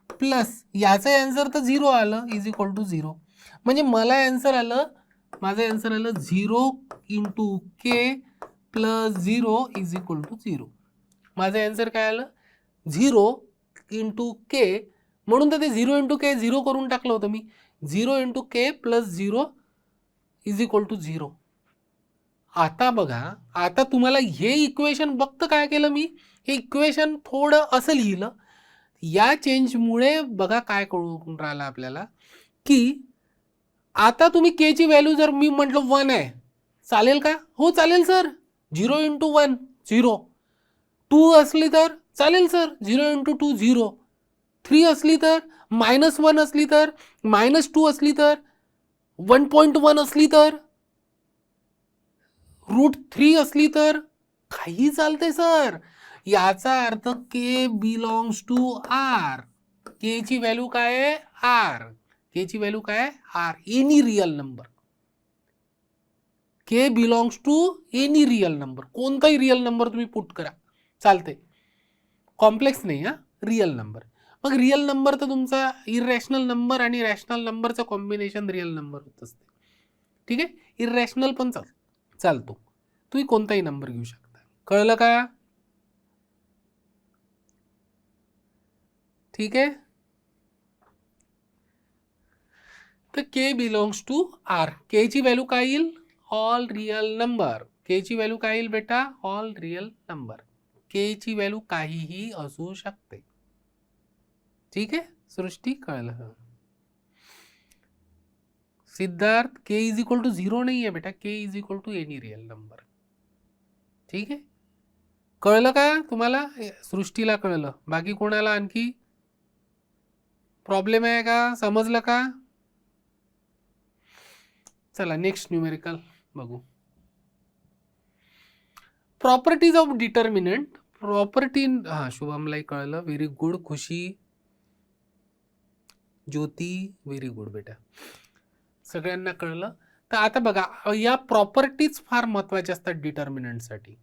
S1: प्लस याचं आन्सर तर 0 आलं = 0. म्हणजे मला आन्सर आलं, माझं आन्सर आलं 0 × K + 0 = 0. माझं आन्सर काय आलं 0 × K. म्हणून तर ते 0 × K 0 करून टाकलं होतं मी. 0 × K + 0 = 0. आता बघा, आता तुम्हाला हे इक्वेशन बघतं काय केलं मी, हे इक्वेशन थोडं असं लिहिलं. या चेंजमुळे बघा काय कळून राहिलं आपल्याला, की आता तुम्ही K ची व्हॅल्यू जर मी म्हटलं 1 आहे, चालेल का? हो चालेल सर. 0 × 1 0. 2 असली तर चालेल सर, 0 × 2 0. 3 असली तर, -1 असली तर, -2 असली तर, 1.1 असली तर, √3 असली तर काही चालते सर. याचा अर्थ K belongs to R. K ची व्हॅल्यू काय आहे R. K ची व्हॅल्यू काय आहे R. Any real number. K belongs to any real number. कोणताही रियल नंबर तुम्ही पुट करा चालते, कॉम्प्लेक्स नाही हा, रियल नंबर. मग रियल नंबर तर तुमचा इररॅशनल नंबर आणि रॅशनल नंबरचं कॉम्बिनेशन रियल नंबर होत असते. ठीक आहे, इररॅशनल पण चालतो, तुम्ही कोणताही नंबर घेऊ शकता. कळलं का? ठीक आहे. तर K belongs to R. K ची व्हॅल्यू काय येईल, ऑल रियल नंबर. K ची व्हॅल्यू काय येईल बेटा, ऑल रियल नंबर. K ची व्हॅल्यू काहीही असू शकते. ठीक आहे सृष्टी, कळलं. सिद्धार्थ, K = 0 नाही आहे बेटा, K = एनी रियल नंबर. ठीक आहे, कळलं का तुम्हाला? सृष्टीला कळलं, बाकी कोणाला आणखी प्रॉब्लेम आहे का, समजलं का? चला नेक्स्ट न्यूमेरिकल बघू. Properties of determinant. प्रॉपर्टी, हा शुभमलाही कळलं, व्हेरी गुड. खुशी, ज्योती, व्हेरी गुड बेटा, सगळ्यांना कळलं. तर आता बघा, या प्रॉपर्टीज फार महत्वाच्या असतात डिटर्मिनंटसाठी.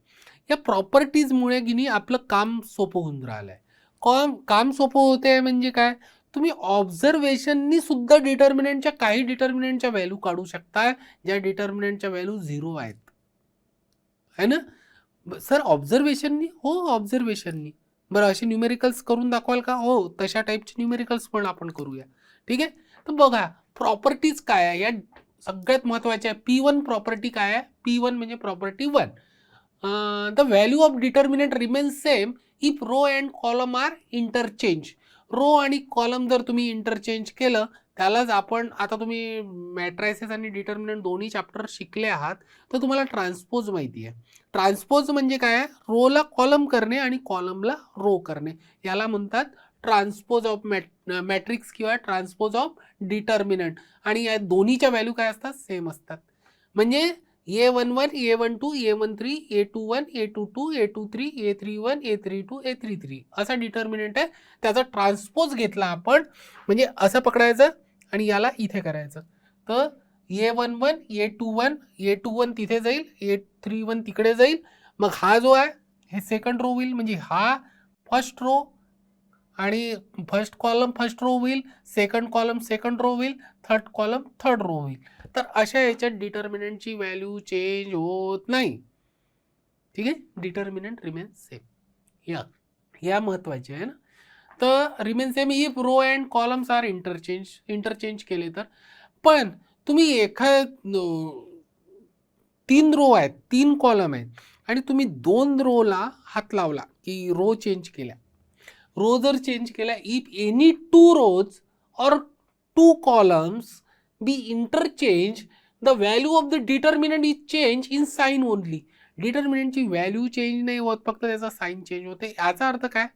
S1: या प्रॉपर्टीजमुळे की नाही आपलं काम सोपं होऊन राहिलं आहे. काम सोपं होते म्हणजे काय, तुम्ही ऑब्झर्वेशननी सुद्धा डिटर्मिनंटच्या, काही डिटर्मिनंटच्या व्हॅल्यू काढू शकता ज्या डिटर्मिनंटच्या व्हॅल्यू 0 आहेत, है ना सर? ऑब्झर्वेशननी, हो ऑब्झर्वेशननी. बरं, असे न्यूमेरिकल्स करून दाखवाल का? हो, तशा टाईपचे न्यूमेरिकल्स पण आपण करूया. ठीक आहे, तर बघा प्रॉपर्टीज काय आहे या सगळ्यात महत्वाच्या. P1 प्रॉपर्टी काय आहे, P1 म्हणजे property 1. The value of determinant remains same if row and column are interchange. Row आणि कॉलम जर तुम्ही इंटरचेंज केलं, त्यालाच आपण, आता तुम्ही मॅट्रायसेस आणि डिटर्मिनंट दोन्ही चॅप्टर शिकले आहात, तर तुम्हाला ट्रान्सपोज माहिती आहे. ट्रान्सपोज म्हणजे काय, रोला कॉलम करणे आणि कॉलमला रो करणे, याला म्हणतात ट्रान्सपोज ऑफ मॅट्रिक्स किंवा ट्रान्सपोज ऑफ डिटर्मिनंट. आणि या दोन्हीच्या व्हॅल्यू काय असतात, सेम असतात. म्हणजे A11, A12, A13, A21, A22, A23, A31, A32, A33 असा डिटर्मिनंट आहे. त्याचा ट्रान्सपोज घेतला आपण, म्हणजे असं पकडायचं आणि याला इथे करायचं. तर A11, A21, A21 तिथे जाईल, A31 तिकडे जाईल. मग हा जो आहे हे सेकंड रो होईल, म्हणजे हा फर्स्ट रो, आणि फर्स्ट कॉलम फर्स्ट रो होईल, सेकंड कॉलम सेकंड रो होईल, थर्ड कॉलम थर्ड रो होईल. तर अशा याच्यात डिटर्मिनंटची व्हॅल्यू चेंज होत नाही. ठीक आहे, डिटर्मिनंट रिमेन्स सेम. या महत्वाचे आहे ना. तर remain same if row and columns are interchange केले तर. पण तुम्ही 3 रो आहेत, 3 कॉलम आहेत आणि तुम्ही 2 रोला हात लावला की रो चेंज केल्या. रो जर चेंज केल्या, if any 2 rows or 2 columns be interchange, the value of the determinant is change in sign only. डिटर्मिनंटची व्हॅल्यू चेंज नाही होत, फक्त त्याचा साइन चेंज होते. याचा अर्थ काय?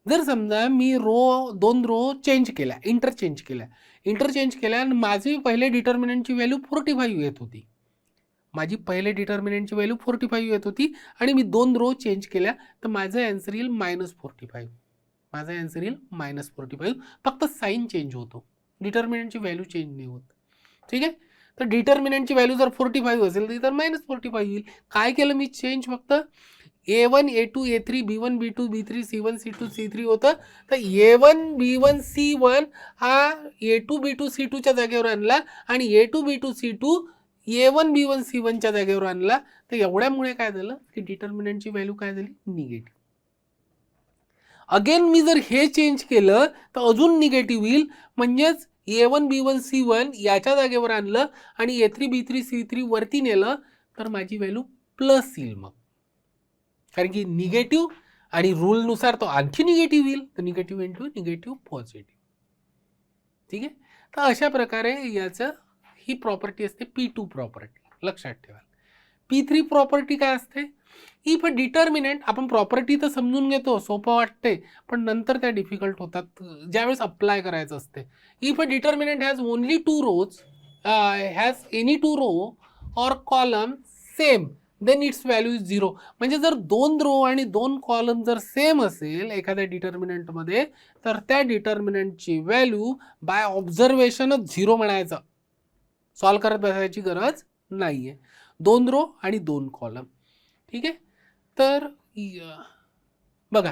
S1: जर समजा मी 2 रो चेंज केल्या, इंटरचेंज केल्या आणि माझी पहिले डिटर्मिनंटची व्हॅल्यू 45 येत होती. माझी पहिले डिटर्मिनंटची व्हॅल्यू 45 येत होती आणि मी 2 रो चेंज केल्या, तर माझं आन्सर येईल -45. माझा आन्सर येईल -45. फक्त साइन चेंज होतो, डिटर्मिनंटची व्हॅल्यू चेंज नाही होत. ठीक आहे. तर डिटर्मिनंटची व्हॅल्यू जर 45 असेल तर -45 येईल. काय केलं मी चेंज? फक्त A1 A2 A3 B1 B2 B3 C1 C2 C3 होतं. तर A1 B1 C1 हा A2 B2 C2च्या जागेवर आणला आणि A2 B2 C2 A1 B1 C1 च्या जागेवर आणला. तर एवढ्यामुळे काय झालं की डिटर्मिनंटची व्हॅल्यू काय झाली? निगेटिव्ह. अगेन मी जर हे चेंज केलं तर अजून निगेटिव्ह येईल. म्हणजेच A1 B1 C1 याच्या जागेवर आणलं आणि A3 B3 C3 वरती नेलं तर माझी व्हॅल्यू प्लस येईल. मग कारण की निगेटिव्ह आणि रूलनुसार तो आणखी निगेटिव्ह येईल. तर निगेटिव्ह इंटू निगेटिव्ह पॉझिटिव्ह. ठीक आहे. तर अशा प्रकारे याचं ही प्रॉपर्टी असते P2 प्रॉपर्टी. लक्षात ठेवा. P3 प्रॉपर्टी काय असते? इफ डिटर्मिनंट, आपण प्रॉपर्टी तर समजून घेतो, सोपं वाटते, पण नंतर त्या डिफिकल्ट होतात ज्यावेळेस अप्लाय करायचं असते. If a determinant has only 2 rows, has any 2 row or column same, then its value is 0. म्हणजे जर 2 रो आणि 2 कॉलम जर सेम असेल एखाद्या डिटर्मिनंटमध्ये, तर त्या डिटर्मिनंटची व्हॅल्यू बाय ऑब्झर्वेशनच 0 म्हणायचं. सॉल्व करत बसायची गरज नाहीये. 2 रो आणि 2 कॉलम. ठीक आहे. तर बघा,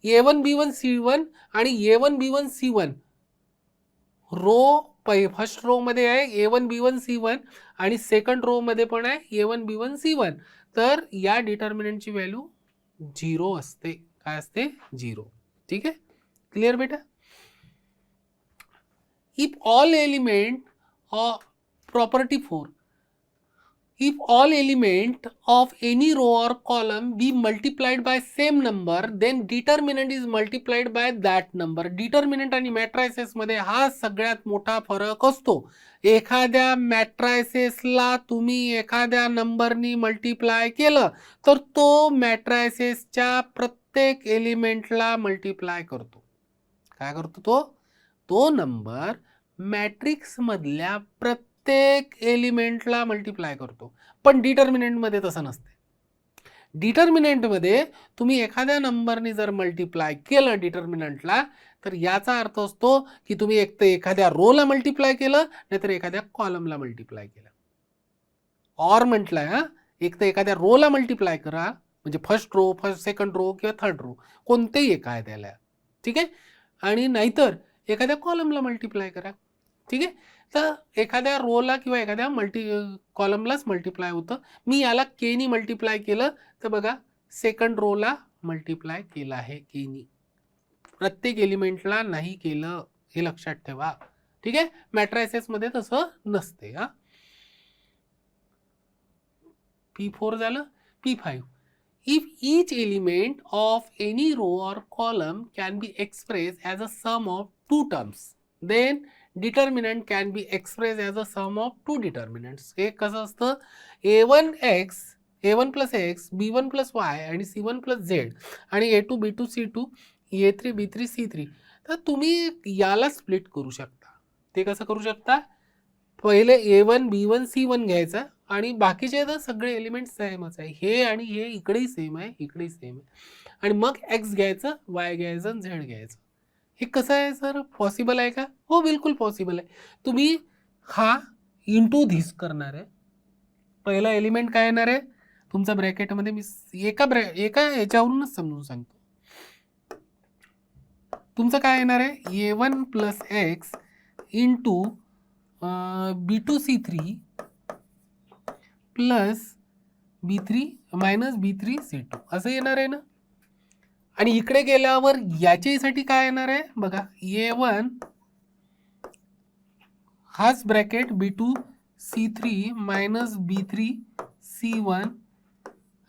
S1: A1 B1 C1 आणि A1 B1 C1 row first row मध्ये आहे A1 B1 C1 आणि सेकंड रो मध्ये पण आहे A1 B1 C1. तर या डिटर्मिनंटची व्हॅल्यू 0 असते. काय असते? 0. ठीक आहे. क्लिअर बेटा? If all element of property 4, if all element of any row or column be multiplied by same number, then determinant is multiplied by that number. Determinant आणि मॅट्रायसेस मध्ये हा सगळ्यात मोठा फरक असतो. एखाद्या मॅट्रायसेसला तुम्ही एखाद्या नंबरनी मल्टिप्लाय केलं तर तो मॅट्रायसेसच्या प्रत्येक एलिमेंटला मल्टिप्लाय करतो. काय करतो? तो नंबर मॅट्रिक्स मधल्या प्रत्येक एलिमेंटला मल्टिप्लाय करतो. पण डिटर्मिनंटमध्ये तसं नसते. डिटर्मिनंटमध्ये तुम्ही एखाद्या नंबरने जर मल्टिप्लाय केलं डिटर्मिनंटला, तर याचा अर्थ असतो की तुम्ही एक तर एखाद्या रोला मल्टिप्लाय केलं, नाहीतर एखाद्या कॉलमला मल्टिप्लाय केलं. ऑर म्हटलंय हा, एक तर एखाद्या रोला मल्टिप्लाय करा, म्हणजे फर्स्ट रो, सेकंड रो किंवा थर्ड रो, कोणतेही एक आहे त्याला. ठीक आहे. आणि नाहीतर एखाद्या कॉलमला मल्टिप्लाय करा. ठीक आहे. तर एखाद्या रोला किंवा एखाद्या कॉलमलाच मल्टिप्लाय होतं. मी याला केनी मल्टिप्लाय केलं तर बघा सेकंड रोला मल्टिप्लाय केलं आहे केनी, प्रत्येक एलिमेंटला नाही केलं, हे लक्षात ठेवा. ठीक आहे. मॅट्रायसेस मध्ये तसं नसते. हा, P4 झालं. P5, if each element of any row or column can be expressed as a sum of 2 terms, then determinant can be expressed as a sum of 2 determinants. हे कसं असतं? A1 plus X, B1 plus Y आणि C1 plus Z आणि A2 B2 C2 A3 B3 C3. तर तुम्ही याला स्प्लिट करू शकता. ते कसं करू शकता? पहिले A1 B1 C1 घ्यायचा आणि बाकीचे तर सगळे एलिमेंट सेमच आहे. हे आणि हे इकडेही सेम आहे, इकडेही सेम आहे. आणि मग X घ्यायचं, Y घ्यायचं आणि Z घ्यायचं. हे कसं आहे सर? पॉसिबल आहे का? हो, बिलकुल पॉसिबल आहे. तुम्ही हा इंटू धिस करणार आहे. पहिला एलिमेंट काय येणार आहे तुमच्या ब्रॅकेटमध्ये? मी एका याच्यावरूनच समजून सांगतो. तुमचं काय येणार आहे? A1 plus X into B2 C3 plus B3 minus B3 C2 असं येणार आहे ना. आणि इकडे गेल्यावर याच्यासाठी काय येणार आहे बघा, A1 हाच bracket B2 C3 minus B3 C1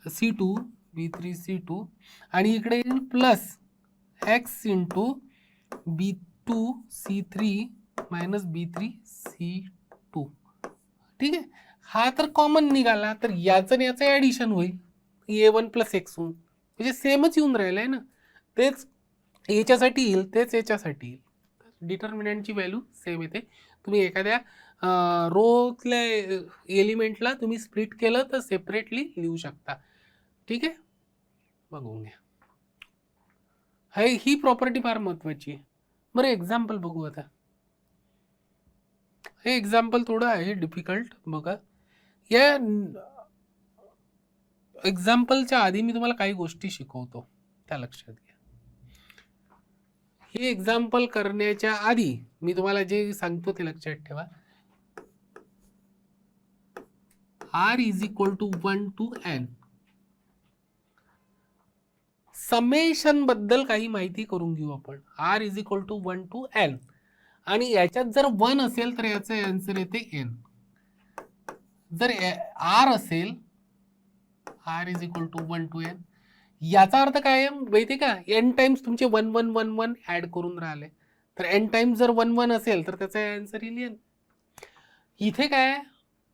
S1: C2 B3 C2 आणि इकडे येईल plus x into B2 C3 minus B3 C2. ठीक आहे, हा तर कॉमन निघाला, तर याचं आणि याचं ॲडिशन होईल, A1 प्लस एक्स होऊन, म्हणजे सेमच येऊन राहिलं आहे ना, तेच याच्यासाठी येईल तेच याच्यासाठी येईल. डिटर्मिनंटची व्हॅल्यू सेम येते. तुम्ही एखाद्या रोतल्या एलिमेंटला तुम्ही स्प्लिट केलं तर सेपरेटली लिहू शकता. ठीक आहे, बघून घ्या. ही प्रॉपर्टी फार महत्वाची आहे. बरं एक्झाम्पल बघू आता. हे एक्झाम्पल थोडं आहे डिफिकल्ट. बघा, या एक्झाम्पलच्या आधी मी तुम्हाला काही गोष्टी शिकवतो, त्या लक्षात घ्या. हे एक्झाम्पल करण्याच्या आधी मी तुम्हाला जे सांगतो ते लक्षात ठेवा. R is equal to 1 to n. Summation बद्दल काही माहिती करून घेऊ आपण. R is equal to 1 to n आणि याच्यात जर 1 असेल तर याचं आन्सर येते n. जर R असेल, R is equal to 1 to n, याचा अर्थ काय आहे माहिती का, n टाइम्स तुमचे 1 1 1 1 ऍड करून राहिले, तर n टाइम्स जर 1 1 असेल तर त्याचा आन्सर येईल n. इथे काय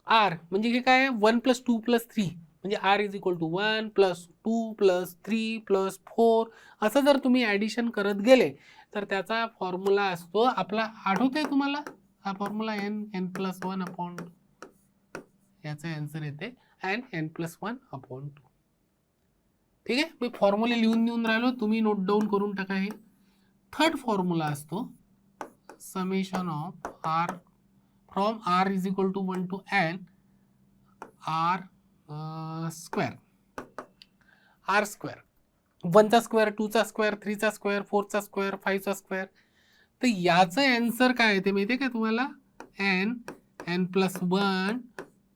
S1: R म्हणजे हे काय 1 + 2 + 3 म्हणजे R इज इक्वल टू 1 + 2 + 3 + 4 असं जर तुम्ही ॲडिशन करत गेले तर त्याचा फॉर्म्युला असतो आपला, आठवतंय तुम्हाला हा फॉर्म्युला, n+1 अपॉन, याचा आन्सर येते n+1/2. ठीक आहे, मी फॉर्म्युले लिहून राहिलो, तुम्ही नोट डाऊन करून टाका. हे थर्ड फॉर्म्युला असतो summation of R from R is equal to 1 to n R square. R square 1 चा स्क्वेअर, 2 चा स्क्वेअर, 3 चा स्क्वेअर, 4 चा स्क्वेअर, 5 चा स्क्वेअर. तर याचं आन्सर काय येते माहिती आहे का तुम्हाला, n+1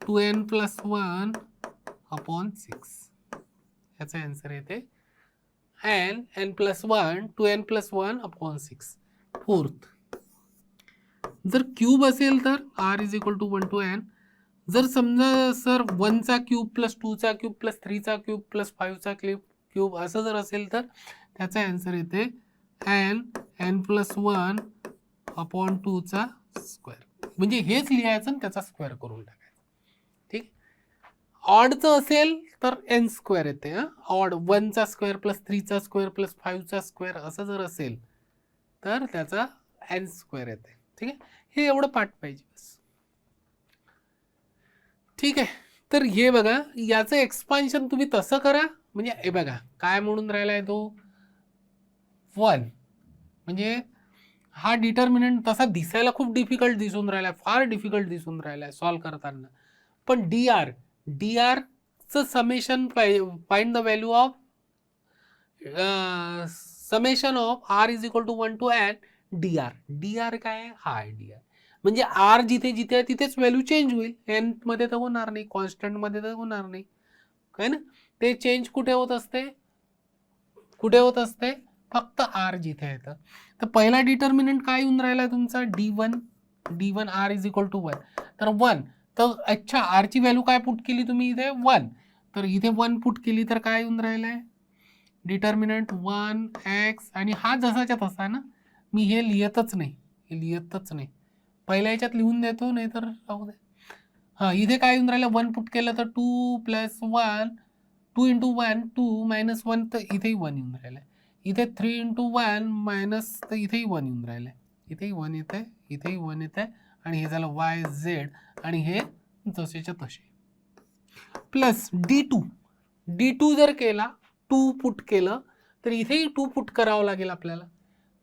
S1: 2n+1 अपॉन 6. याचा आन्सर येते n+1 2n+1 अपॉन 6. फोर्थ, जर क्यूब असेल तर R is equal to 1 to n. जर समजा सर 1 चा क्यूब प्लस 2 चा क्यूब प्लस 3 चा क्यूब प्लस 5 चा क्यूब असं जर असेल तर त्याचा आन्सर येते n+1 अपॉन 2 चा स्क्वेअर. म्हणजे हेच लिहायचं आणि त्याचा स्क्वेअर करून टाकायचं. ठीक, ऑडचं असेल तर n स्क्वेअर येते. ऑड 1 चा स्क्वेअर प्लस 3 चा स्क्वेअर प्लस 5 चा स्क्वेअर असं जर असेल तर त्याचा n स्क्वेअर येते. ठीक आहे, हे एवढं पाठ पाहिजे बस. ठीक आहे, तर हे बघा, याचं एक्सपान्शन तुम्ही तसं करा, म्हणजे हे बघा काय म्हणून राहिलाय तो 1, म्हणजे हा डिटर्मिनंट तसा दिसायला खूप डिफिकल्ट दिसून राहिलाय, फार डिफिकल्ट दिसून राहिलाय सॉल्व करताना. पण dr चं summation find the value of summation of R is equal to 1 to n dr काय हा आहे dr. म्हणजे R जिथे जिथे आहे तिथेच व्हॅल्यू चेंज होईल, n मध्ये तर होणार नाही, कॉन्स्टंट मध्ये तर होणार नाही, काय ना. ते चेंज कुठे होत असते, फक्त R जिथे येतं. तर पहिला डिटर्मिनंट काय येऊन राहिला तुमचा d1 R is equal to 1, तर 1. तर अच्छा, R ची व्हॅल्यू काय पुट केली तुम्ही इथे 1, तर इथे 1 पुट केली तर काय येऊन राहिलंय डिटर्मिनंट 1x. आणि हा जसाच्या तसा ना, मी हे लिहितच नाही, पहिल्या याच्यात लिहून देतो, नाही तर राहू दे. हा, इथे काय येऊन राहिलं 1 पुट केलं तर 2 + 1, 2 × 1 2 -1, तर इथेही 1 येऊन राहिलं. इथे 3 × 1 मायनस, तर इथेही 1 येऊन राहिलं, इथेही 1 येत आहे, इथेही 1 येत आहे, आणि हे झालं YZ, आणि हे जसेच्या तसे. प्लस D2 जर केला, 2 पुट केलं तर इथेही 2 पुट करावं लागेल आपल्याला.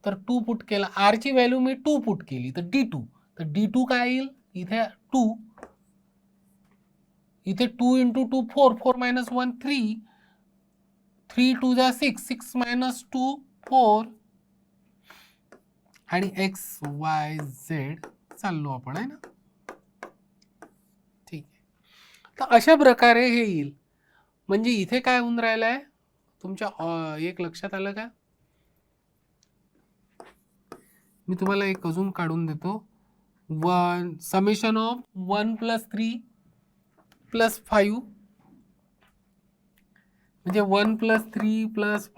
S1: तर 2 पुट केला, R ची व्हॅल्यू मी 2 पुट केली तर D2, तर D2 काय येईल, इथे 2, इथे 2 × 2 4, 4 - 1 3, 3 2 जा 6, 6 - 2 4, आणि XYZ चाललो आपण, आहे ना. ठीक आहे, तर अशा प्रकारे हे येईल. म्हणजे इथे काय होऊन राहिलं आहे, तुमच्या एक लक्षात आलं का? मी तुम्हाला एक अजून काढून देतो. समेशन ऑफ 1 + 3 + 5 म्हणजे 1 + 3 +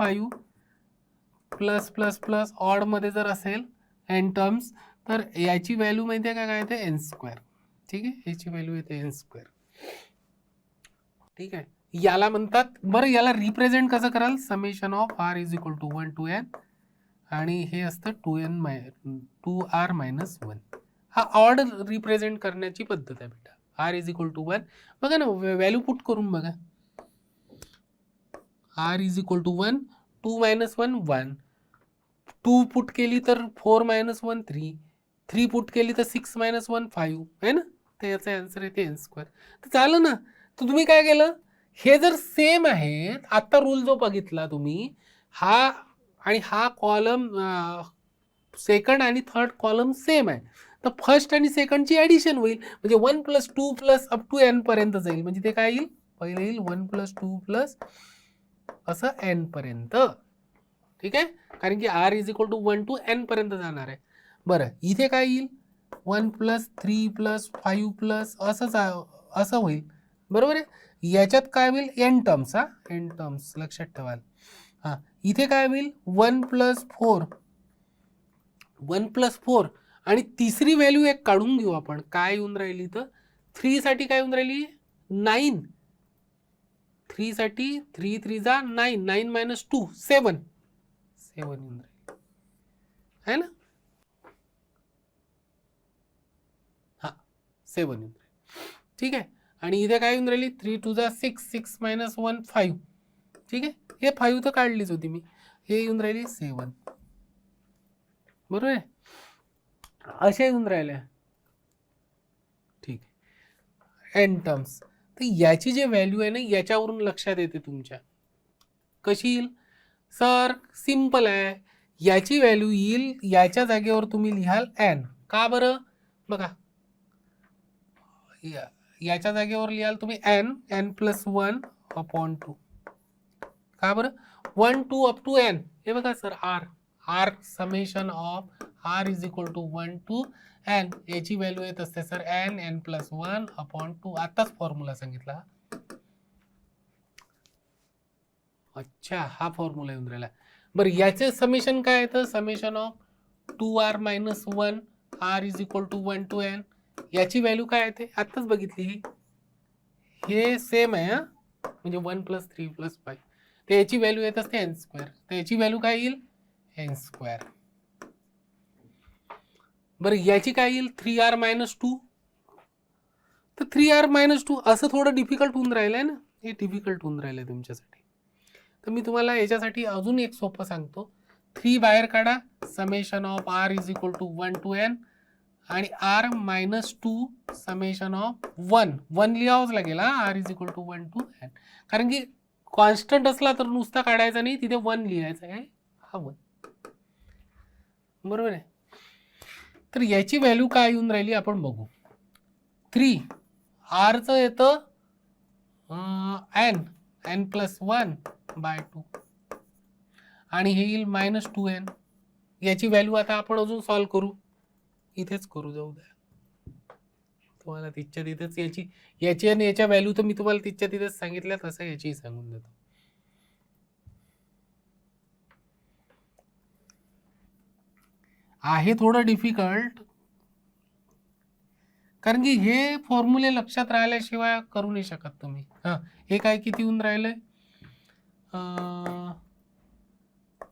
S1: 5 प्लस ऑड मध्ये जर असेल एन टर्म्स तर याची व्हॅल्यू माहिती आहे का काय येते? n². ठीक आहे, याची व्हॅल्यू येते n². ठीक आहे, याला म्हणतात. बरं, याला रिप्रेझेंट कसं कराल? Summation of r = 1 to n आणि हे असतं 2r - 1. हा ऑड रिप्रेझेंट करण्याची पद्धत आहे बेटा. r = 1 बघा ना, व्हॅल्यू पुट करून बघा. r = 1, 2 - 1 1, 2 पुट केली तर 4 - 1 3, 3 पुट केली तर 6 - 1 5 आहे ना. तर याचा आन्सर येते n². तर झालं ना. तर तुम्ही काय केलं, हे जर सेम आहेत, आता रूल जो बघितला तुम्ही, हा आणि हा कॉलम सेकंड आणि थर्ड कॉलम सेम आहे, तर फर्स्ट आणि सेकंडची ॲडिशन होईल. म्हणजे 1 + 2 + अप टू n पर्यंत जाईल. म्हणजे ते काय येईल? पहिले येईल 1 + 2 + असं n पर्यंत. ठीक आहे, कारण की r = 1 to n पर्यंत जाणार आहे. बरं, इथे काय येईल? 1 + 3 + 5 असं होईल. बरोबर आहे. याच्यात काय होईल? n terms. n टर्म्स लक्षात ठेवाल. हां, इथे काय होईल? 1 + 4 आणि तिसरी व्हॅल्यू एक काढून घेऊ आपण. काय येऊन राहिली तर 3 साठी काय येऊन राहिली? 9. 3 साठी 3 3 जा 9, 9 - 2 7 येऊन राहिली आहे ना. हा, 7 येऊन राहिली. ठीक आहे, आणि इथे काय येऊन राहिली? 3 2 जा 6, 6 - 1 5. ठीक आहे, हे 5 तर काढलीच होती मी. हे येऊन राहिली 7. बरोबर आहे, अशा येऊन राहिल्या. ठीक आहे, n टर्म्स. तर याची जी व्हॅल्यू आहे ना, याच्यावरून लक्षात येते तुमच्या. कशी येईल सर? सिंपल आहे. याची व्हॅल्यू येईल, याच्या जागेवर तुम्ही लिहाल n. का बरं? बघा, याच्या जागेवर लिहाल तुम्ही n + 1/2. का बरं? 1 2 अप टू n. हे बघा sir, r summation of r = 1 to n. याची व्हॅल्यू येत असते सर n + 1/2. आताच फॉर्म्युला सांगितला. अच्छा, हा फॉर्म्युला येऊन राहिला. बरं, याचे समेशन काय येतं? Summation of 2r - 1 r = 1 to n. याची व्हॅल्यू काय येते? आत्ताच बघितली ही. हे सेम आहे म्हणजे 1 + 3 + 5. तर याची व्हॅल्यू येत असते n². तर याची व्हॅल्यू काय येईल? n². बरं, याची काय येईल? 3r - 2. तर 3r - 2 असं थोडं डिफिकल्ट होऊन राहिलंय ना. हे डिफिकल्ट होऊन राहिलंय तुमच्यासाठी. तर मी तुम्हाला याच्यासाठी अजून एक सोपं सांगतो. 3 बाहेर काढा. Summation of r = 1 to n आणि r - 2 समेशन ऑफ 1 लिहावंच लागेल. r = 1 to n. कारण की कॉन्स्टंट असला तर नुसता काढायचा नाही, तिथे 1 लिहायचा आहे. हा 1. बरोबर आहे. तर याची व्हॅल्यू काय येऊन राहिली आपण बघू. 3 rचं येतं n + 1/2 आणि हे येईल -2n. याची व्हॅल्यू आता आपण अजून सॉल्व करू. इथेच करू, जाऊ द्या. तुम्हाला तिथच्या तिथेच याची आणि याच्या व्हॅल्यू तर मी तुम्हाला तिथच्या तिथेच सांगितल्या, तसं याची सांगून देतो. आहे थोडं डिफिकल्ट, कारण की हे फॉर्म्युले लक्षात राहिल्याशिवाय करू नाही शकत तुम्ही. हे काय किती येऊन राहिलंय?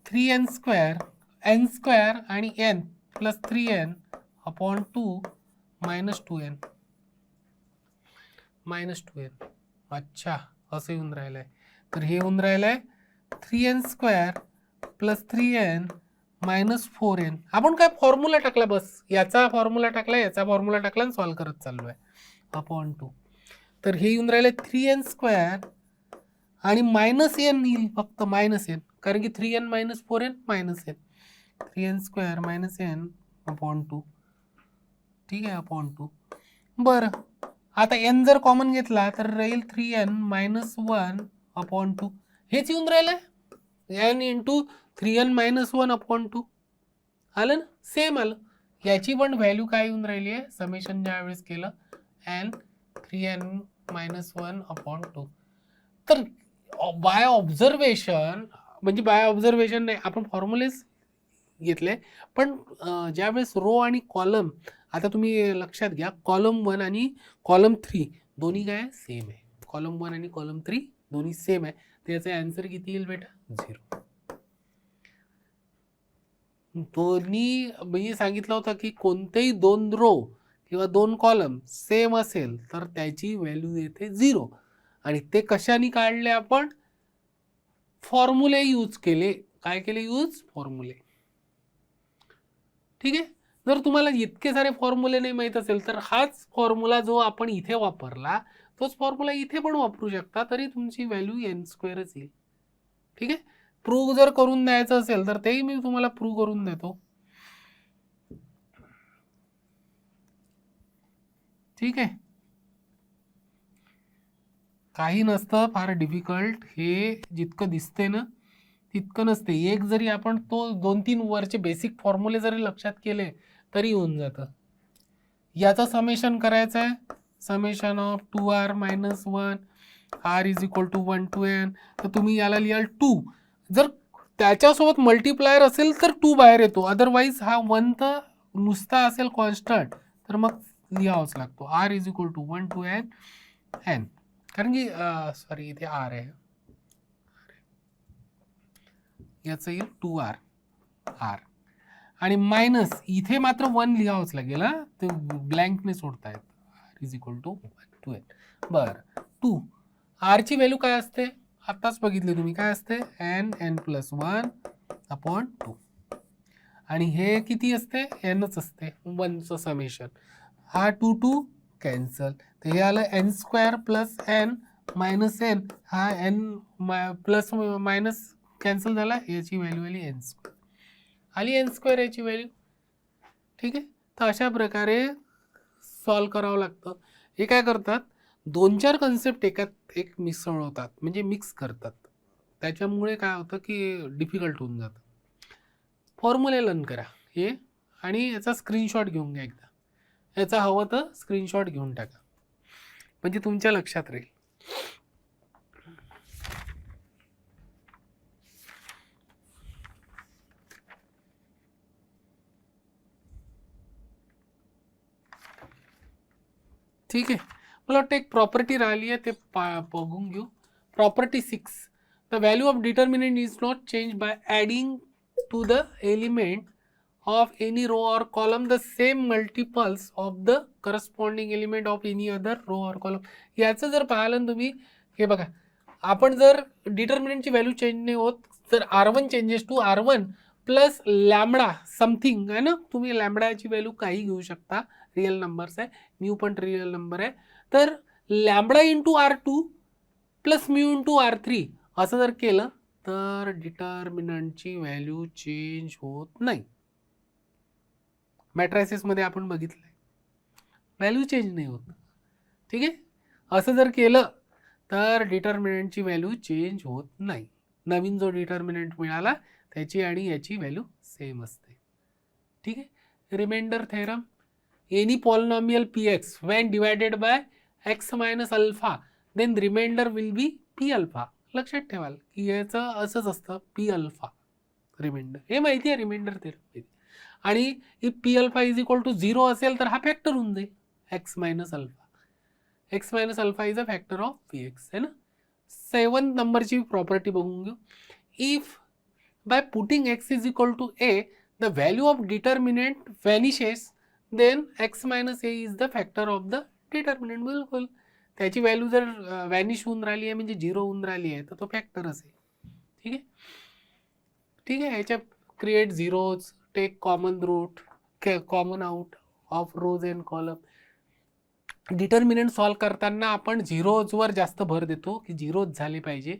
S1: 3n² n² आणि n + 3n/2 -2n. अच्छा, असं येऊन राहिलंय. तर हे येऊन राहिलंय 3n² + 3n - 4n. आपण काय फॉर्म्युला टाकला, बस याचा फॉर्म्युला टाकला, याचा फॉर्म्युला टाकला आणि सॉल्व करत चाललोय. /2. तर हे येऊन राहिले 3n² आणि -n येईल, फक्त -n, कारण की 3n - 4n -n. 3n² - n/2. ठीक आहे, /2. बरं, आता n जर कॉमन घेतला तर राहील 3n - 1/2. हेच येऊन राहिलंय. एन इंटू 3n-1/2 आलं ना, सेम आलं. याची पण व्हॅल्यू काय येऊन राहिली आहे, समेशन ज्या वेळेस केलं n 3n-1/2. तर बाय ऑब्झर्वेशन, म्हणजे बाय ऑब्झर्वेशन नाही, आपण फॉर्म्युलेच घेतले, पण ज्यावेळेस रो आणि कॉलम, आता तुम्ही लक्षात घ्या, कॉलम 1 आणि कॉलम 3 दोन्ही काय सेम आहे. कॉलम 1 आणि कॉलम 3 दोन्ही सेम आहे. त्याचा आन्सर किती येईल बेटा, 0. दोन्ही मी सांगितलं होतं की कोणतेही 2 रो किंवा 2 कॉलम सेम असेल तर त्याची व्हॅल्यू येते 0. आणि ते कशाने काढले, आपण फॉर्म्युले यूज केले. काय केले, यूज फॉर्म्युले. ठीक आहे. जर तुम्हाला इतके सारे फॉर्म्युले नाही माहीत असेल तर हाच फॉर्म्युला जो आपण इथे वापरला तोच फॉर्म्युला इथे पण वापरू शकता, तरी तुमची व्हॅल्यू n² येईल. ठीक आहे. प्रूव्ह जर करून द्यायचं असेल तर तेही मी तुम्हाला प्रूव्ह करून देतो. ठीक आहे. काही नसतं फार डिफिकल्ट, हे जितकं दिसते ना तितकं नसते. एक जरी आपण तो 2-3 वरचे बेसिक फॉर्म्युले जरी लक्षात केले तरी होऊन जातं. याचं समेशन करायचं आहे, summation of 2r - 1 r is equal to 1 to n. तर तुम्ही याला लिहाल 2. जर त्याच्यासोबत मल्टिप्लायर असेल तर 2 बाहेर येतो, अदरवाईज हा 1 तर नुसता असेल कॉन्स्टंट तर मग लिहावाच लागतो. r is equal to 1 to n, कारण की सॉरी इथे r आहे, याचं येईल 2r r, आणि मायनस इथे मात्र 1 लिहावंच लागेल, ते ब्लँकने सोडतायत. r is equal to 1 to n. बरं, 2 r ची व्हॅल्यू काय असते, आताच बघितली तुम्ही, काय असते, n+1/2. आणि हे किती असते, nच असते, 1चं समेशन. हा 2 कॅन्सल, तर हे आलं n² + n - n. हा n प्लस मायनस कॅन्सल झाला, याची व्हॅल्यू आली n², आली n² याची व्हॅल्यू. ठीक आहे. तर अशा प्रकारे सॉल्व करावं लागतं. हे काय करतात, 2-4 कन्सेप्ट एक मिसळवतात, म्हणजे मिक्स करतात. त्याच्यामुळे काय होतं की डिफिकल्ट होऊन जातं. फॉर्म्युले लर्न करा हे, आणि याचा स्क्रीनशॉट घेऊन घ्या एकदा. याचा हवं तर स्क्रीनशॉट घेऊन टाका, म्हणजे तुमच्या लक्षात राहील. ठीक आहे. मला वाटतं एक प्रॉपर्टी राहिली आहे, ते बघून घेऊ. Property 6, the value of determinant is not change by adding to the element of any row or column the same multiples of the corresponding element of any other row or column. याचं जर पाहिलं तुम्ही, हे बघा, आपण जर डिटर्मिनंटची व्हॅल्यू चेंज नाही होत, तर r1 changes to r1 plus lambda something आहे ना, तुम्ही लॅमडाची व्हॅल्यू काही घेऊ शकता, रिअल नंबर्स आहे, म्यू पण रिअल नंबर आहे, तर lambda into r2 plus mu into r3 असं जर केलं तर डिटर्मिनंटची व्हॅल्यू चेंज होत नाही. मॅट्रायसिसमध्ये आपण बघितलंय, व्हॅल्यू चेंज नाही होत. ठीक आहे. असं जर केलं तर डिटर्मिनंटची व्हॅल्यू चेंज होत नाही. नवीन जो डिटर्मिनंट मिळाला त्याची आणि याची व्हॅल्यू सेम असते. ठीक आहे. Reminder theorem, any polynomial px when divided by x - alpha then remainder will be p alpha. लक्षात ठेवाल की याचं असंच असतं, p अल्फा रिमाइंडर, हे माहिती आहे रिमाइंडर थेरम. आणि P alpha is equal to 0 असेल तर हा फॅक्टर होऊन जाईल, x - alpha. x - alpha is a factor of px, है ना. 7 नंबरची प्रॉपर्टी बघून घेऊ. If by putting x is equal to a the value of determinant vanishes then x - a is the factor of the determinant. बिलकुल, त्याची व्हॅल्यू जर व्हॅनिश होऊन राहिली आहे म्हणजे 0 होऊन राहिली आहे तर तो फॅक्टर असेल. ठीक आहे. ठीक आहे. ह्याच्या create zeros, take common root, common out of rows and column. Determinant solve करताना आपण झिरोजवर जास्त भर देतो की झिरोज झाले पाहिजे,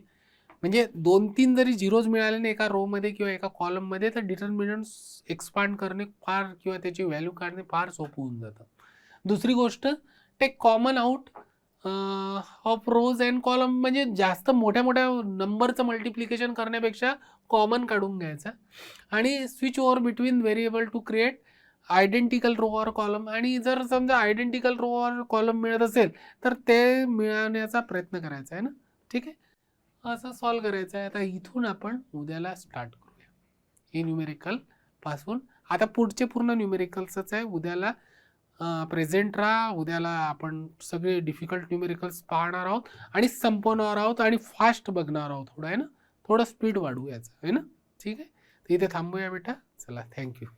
S1: म्हणजे 2-3 जरी झिरोज मिळाले ना एका रो मध्ये किंवा एका कॉलम मध्ये तर डिटर्मिनंट एक्सपांड करणे फार किंवा त्याची व्हॅल्यू काढणे फार सोपं होऊन जातं. दुसरी गोष्ट, take common out of rows and column म्हणजे जास्त मोठ्या मोठ्या नंबरचं मल्टिप्लिकेशन करण्यापेक्षा कॉमन काढून घ्यायचा आणि switch over between variable to create identical row or column. आणि जर समजा आयडेंटिकल रो ऑर कॉलम मिळत असेल तर ते मिळवण्याचा प्रयत्न करायचा आहे ना. ठीक आहे, असं सॉल्व करायचं आहे. आता इथून आपण उद्याला स्टार्ट करूया हे न्यूमेरिकल पासून. आता पुढचे पूर्ण न्यूमेरिकल्सच आहे. उद्याला प्रेझेंट राहा. उद्याला आपण सगळे डिफिकल्ट न्यूमेरिकल्स पाहणार आहोत आणि संपवणार आहोत आणि फास्ट बघणार आहोत. थोडं आहे ना, थोडं स्पीड वाढवू याचं आहे ना. ठीक आहे, तर इथे थांबूया बेटा. चला, थँक्यू.